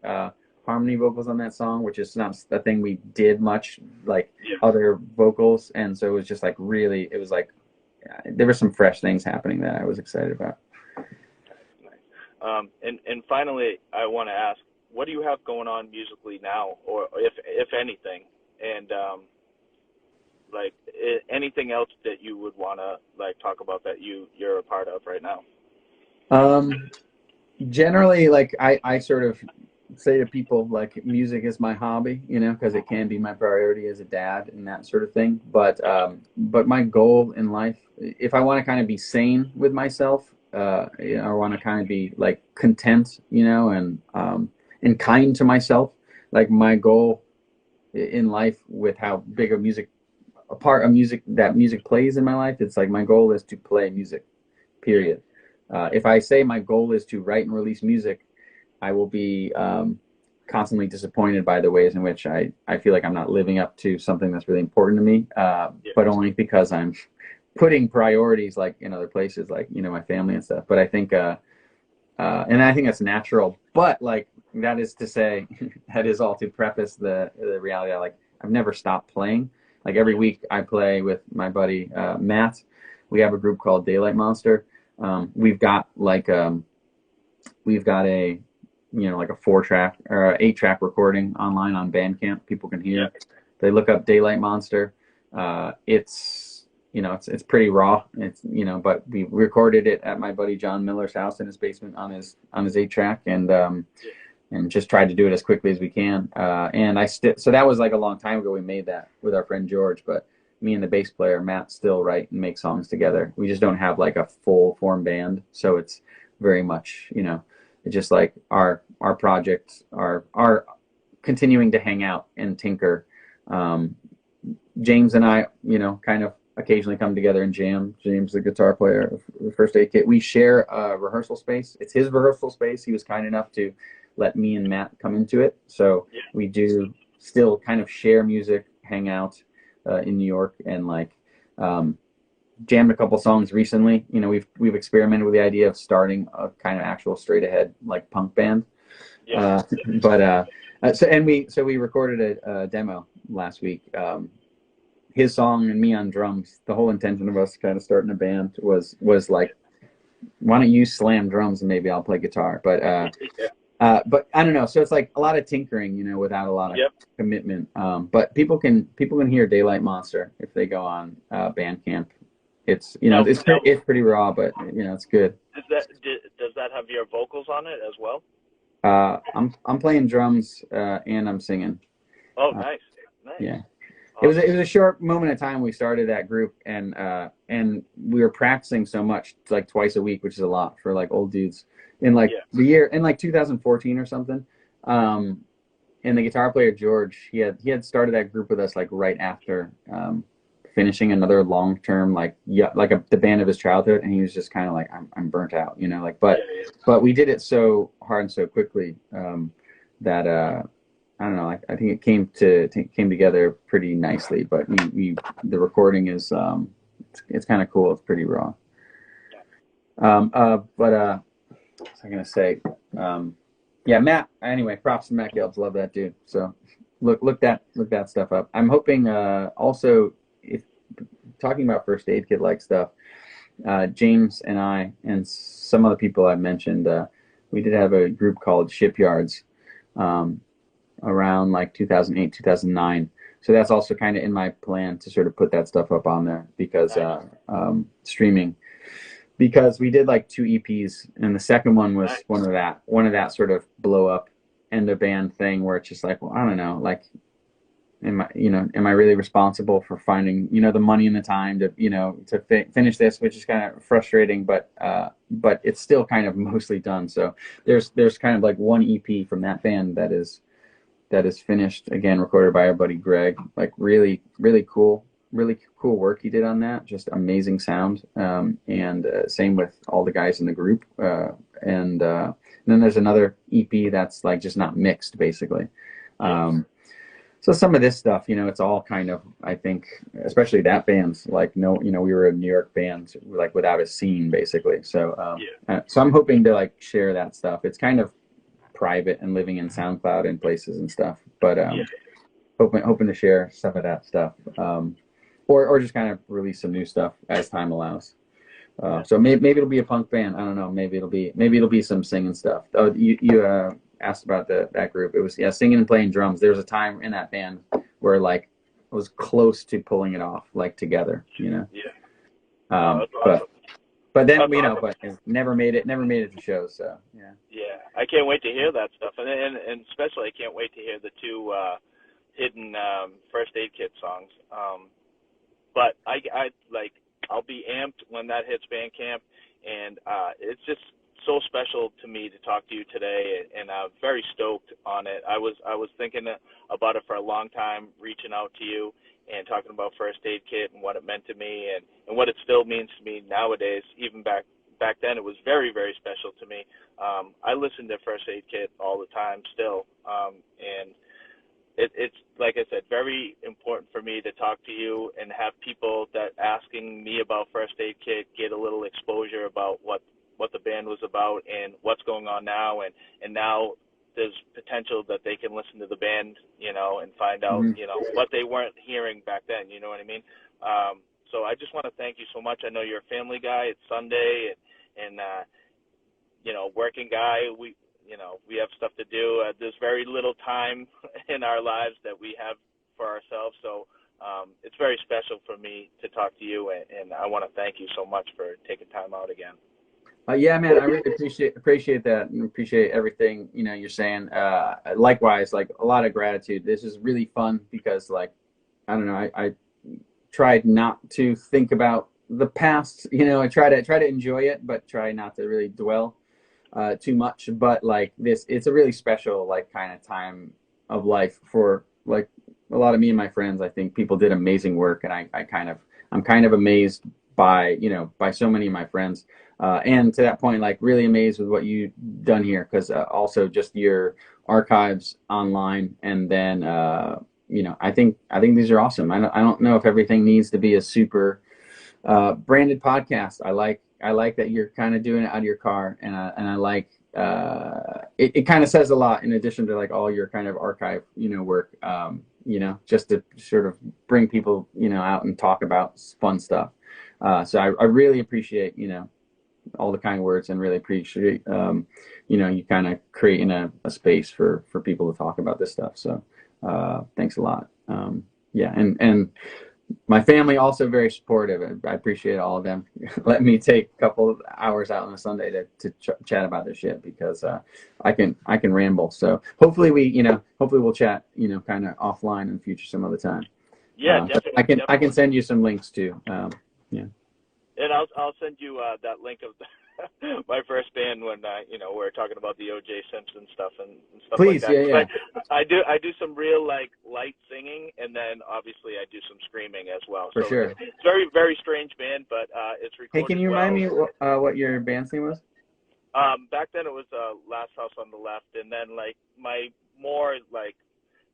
harmony vocals on that song, which is not a thing we did much, like other vocals, and so it was just like really, it was like there were some fresh things happening that I was excited about. And finally, I want to ask, what do you have going on musically now, or if anything, and like anything else that you would want to like talk about that you're a part of right now? Generally, like I sort of say to people, like music is my hobby, you know, because it can be my priority as a dad and that sort of thing. But my goal in life, if I want to kind of be sane with myself, you know, I want to kind of be like content, you know, and kind to myself. Like my goal in life, with how big a part of music that music plays in my life, it's like my goal is to play music, period. If I say my goal is to write and release music, I will be constantly disappointed by the ways in which I feel like I'm not living up to something that's really important to me, but only because I'm putting priorities like in other places, like, you know, my family and stuff. But I think, and I think that's natural. But like, that is to say, that is all to preface the reality that like I've never stopped playing. Like every week I play with my buddy Matt. We have a group called Daylight Monster. We've got a, you know, like a 4-track or 8-track recording online on Bandcamp. People can hear. They look up Daylight Monster. It's, you know, it's pretty raw. It's, you know, but we recorded it at my buddy John Miller's house in his basement on his 8-track, and just tried to do it as quickly as we can. And so that was like a long time ago. We made that with our friend George, but me and the bass player Matt still write and make songs together. We just don't have like a full form band, so it's very much, you know, it's just like our projects are continuing to hang out and tinker. James and I, you know, kind of occasionally come together and jam. James, the guitar player of the First Aid Kit, we share a rehearsal space. It's his rehearsal space. He was kind enough to let me and Matt come into it, so we do still kind of share music, hang out in New York, and like jammed a couple songs recently. You know, we've experimented with the idea of starting a kind of actual straight ahead like punk band. So we recorded a demo last week. His song and me on drums. The whole intention of us kind of starting a band was like, why don't you slam drums and maybe I'll play guitar? But I don't know. So it's like a lot of tinkering, you know, without a lot of commitment. But people can hear Daylight Monster if they go on Bandcamp. It's, you know, it's pretty raw, but you know, it's good. Does that have your vocals on it as well? I'm playing drums and I'm singing. Oh, nice. Yeah. Awesome. It was a short moment of time we started that group, and we were practicing so much, like twice a week, which is a lot for like old dudes. In like the year in like 2014 or something, and the guitar player George, he had started that group with us like right after finishing another long-term the band of his childhood, and he was just kind of like, I'm burnt out, you know, like, but we did it so hard and so quickly that I don't know, I think it came together pretty nicely. But the recording is it's kind of cool. It's pretty raw. But what was I gonna say? Yeah, Matt. Anyway, props to Matt Gelbs. Love that dude. So look that stuff up. I'm hoping also, if talking about first aid kit like stuff, James and I and some other people I mentioned, we did have a group called Shipyards around like 2008, 2009. So that's also kind of in my plan to sort of put that stuff up on there, because streaming. Because we did like 2 EPs, and the second one was one of that sort of blow up end of band thing where it's just like, well, I don't know, like, am I really responsible for finding, the money and the time to, to finish this, which is kind of frustrating, but it's still kind of mostly done. So there's kind of like 1 EP from that band that is finished, again, recorded by our buddy Greg. Like really, really cool work he did on that. Just amazing sound. And same with all the guys in the group. And then there's another EP that's like just not mixed, basically. So some of this stuff, it's all kind of, I think, especially that band's like, we were a New York band, like without a scene, basically. So so I'm hoping to like share that stuff. It's kind of private and living in SoundCloud and places and stuff, but hoping to share some of that stuff, or just kind of release some new stuff as time allows. So maybe it'll be a punk band. I don't know. Maybe it'll be some singing stuff. Oh, you asked about that group. It was singing and playing drums. There was a time in that band where like I was close to pulling it off like together, But then but never made it to shows. So yeah, I can't wait to hear that stuff, and especially I can't wait to hear the 2 hidden first aid kit songs. But I'll be amped when that hits Bandcamp, and it's just so special to me to talk to you today, and I'm very stoked on it. I was thinking about it for a long time, reaching out to you and talking about first aid kit and what it meant to me, and what it still means to me nowadays. Even back then, it was very, very special to me. I listen to first aid kit all the time still, and it's like I said, very important for me to talk to you and have people that asking me about first aid kit get a little exposure about what the band was about and what's going on now, and now there's potential that they can listen to the band, and find out, what they weren't hearing back then. You know what I mean? So I just want to thank you so much. I know you're a family guy. It's Sunday, and working guy. We have stuff to do. There's very little time in our lives that we have for ourselves. So it's very special for me to talk to you, and I want to thank you so much for taking time out again. Yeah, man, I really appreciate that, and appreciate everything you're saying. Likewise, like a lot of gratitude. This is really fun because, like, I don't know, I tried not to think about the past. I try to enjoy it, but try not to really dwell too much. But like this, it's a really special like kind of time of life for like a lot of me and my friends. I think people did amazing work, and I'm kind of amazed by by so many of my friends. And to that point, like really amazed with what you've done here, because also just your archives online, and then I think these are awesome. I don't know if everything needs to be a super branded podcast. I like that you're kind of doing it out of your car, and I like it kind of says a lot in addition to like all your kind of archive work, just to sort of bring people out and talk about fun stuff. So I really appreciate all the kind words, and really appreciate you kind of creating a space for people to talk about this stuff. So thanks a lot. And my family also very supportive. I appreciate all of them letting me take a couple of hours out on a Sunday to chat about this shit, because I can ramble. So hopefully we'll chat kind of offline in the future some other time. Yeah, definitely. I can send you some links too. And I'll send you that link of my first band when you know, we were talking about the O.J. Simpson stuff and stuff Please, like that. yeah. But I do some real like light singing, and then obviously I do some screaming as well. For so sure. It's very strange band, but it's recorded. Hey, can you remind me what your band's name was? Back then it was Last House on the Left, and then like my more like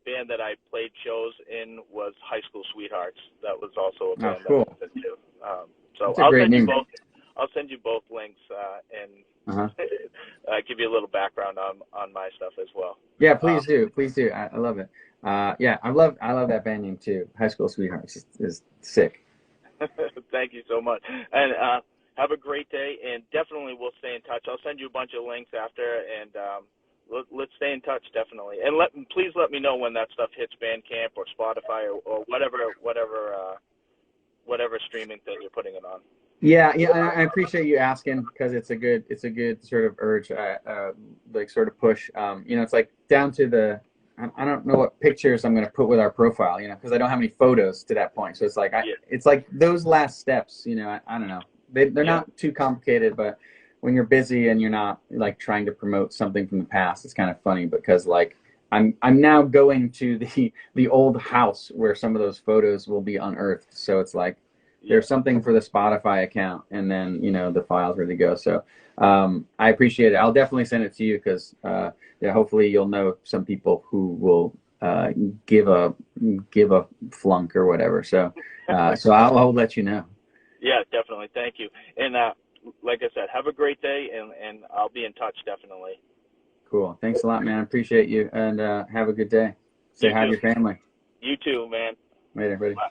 band that I played shows in was High School Sweethearts. That was also a band cool. that I was into. So That's a great name. I'll send you both links and give you a little background on my stuff as well. Yeah, please do. I love it. Yeah, I love that band name too. High School Sweethearts is sick. Thank you so much, and have a great day. And definitely we'll stay in touch. I'll send you a bunch of links after, and let's stay in touch definitely. And please let me know when that stuff hits Bandcamp or Spotify or whatever streaming thing you're putting it on. Yeah, I appreciate you asking, because it's a good sort of urge, like sort of push. You know, it's like down to I don't know what pictures I'm going to put with our profile, you know, because I don't have any photos to that point. So it's like it's like those last steps, you know. I don't know. They're not too complicated, but when you're busy and you're not like trying to promote something from the past, it's kind of funny, because like I'm now going to the old house where some of those photos will be unearthed. So it's like there's something for the Spotify account, and then, you know, the file's ready to go. So I appreciate it. I'll definitely send it to you, because hopefully you'll know some people who will give a flunk or whatever. So I'll let you know. Yeah, definitely. Thank you. And like I said, have a great day, and I'll be in touch definitely. Cool. Thanks a lot, man. I appreciate you, and have a good day. Say hi to your family. You too, man. Later, buddy. Bye.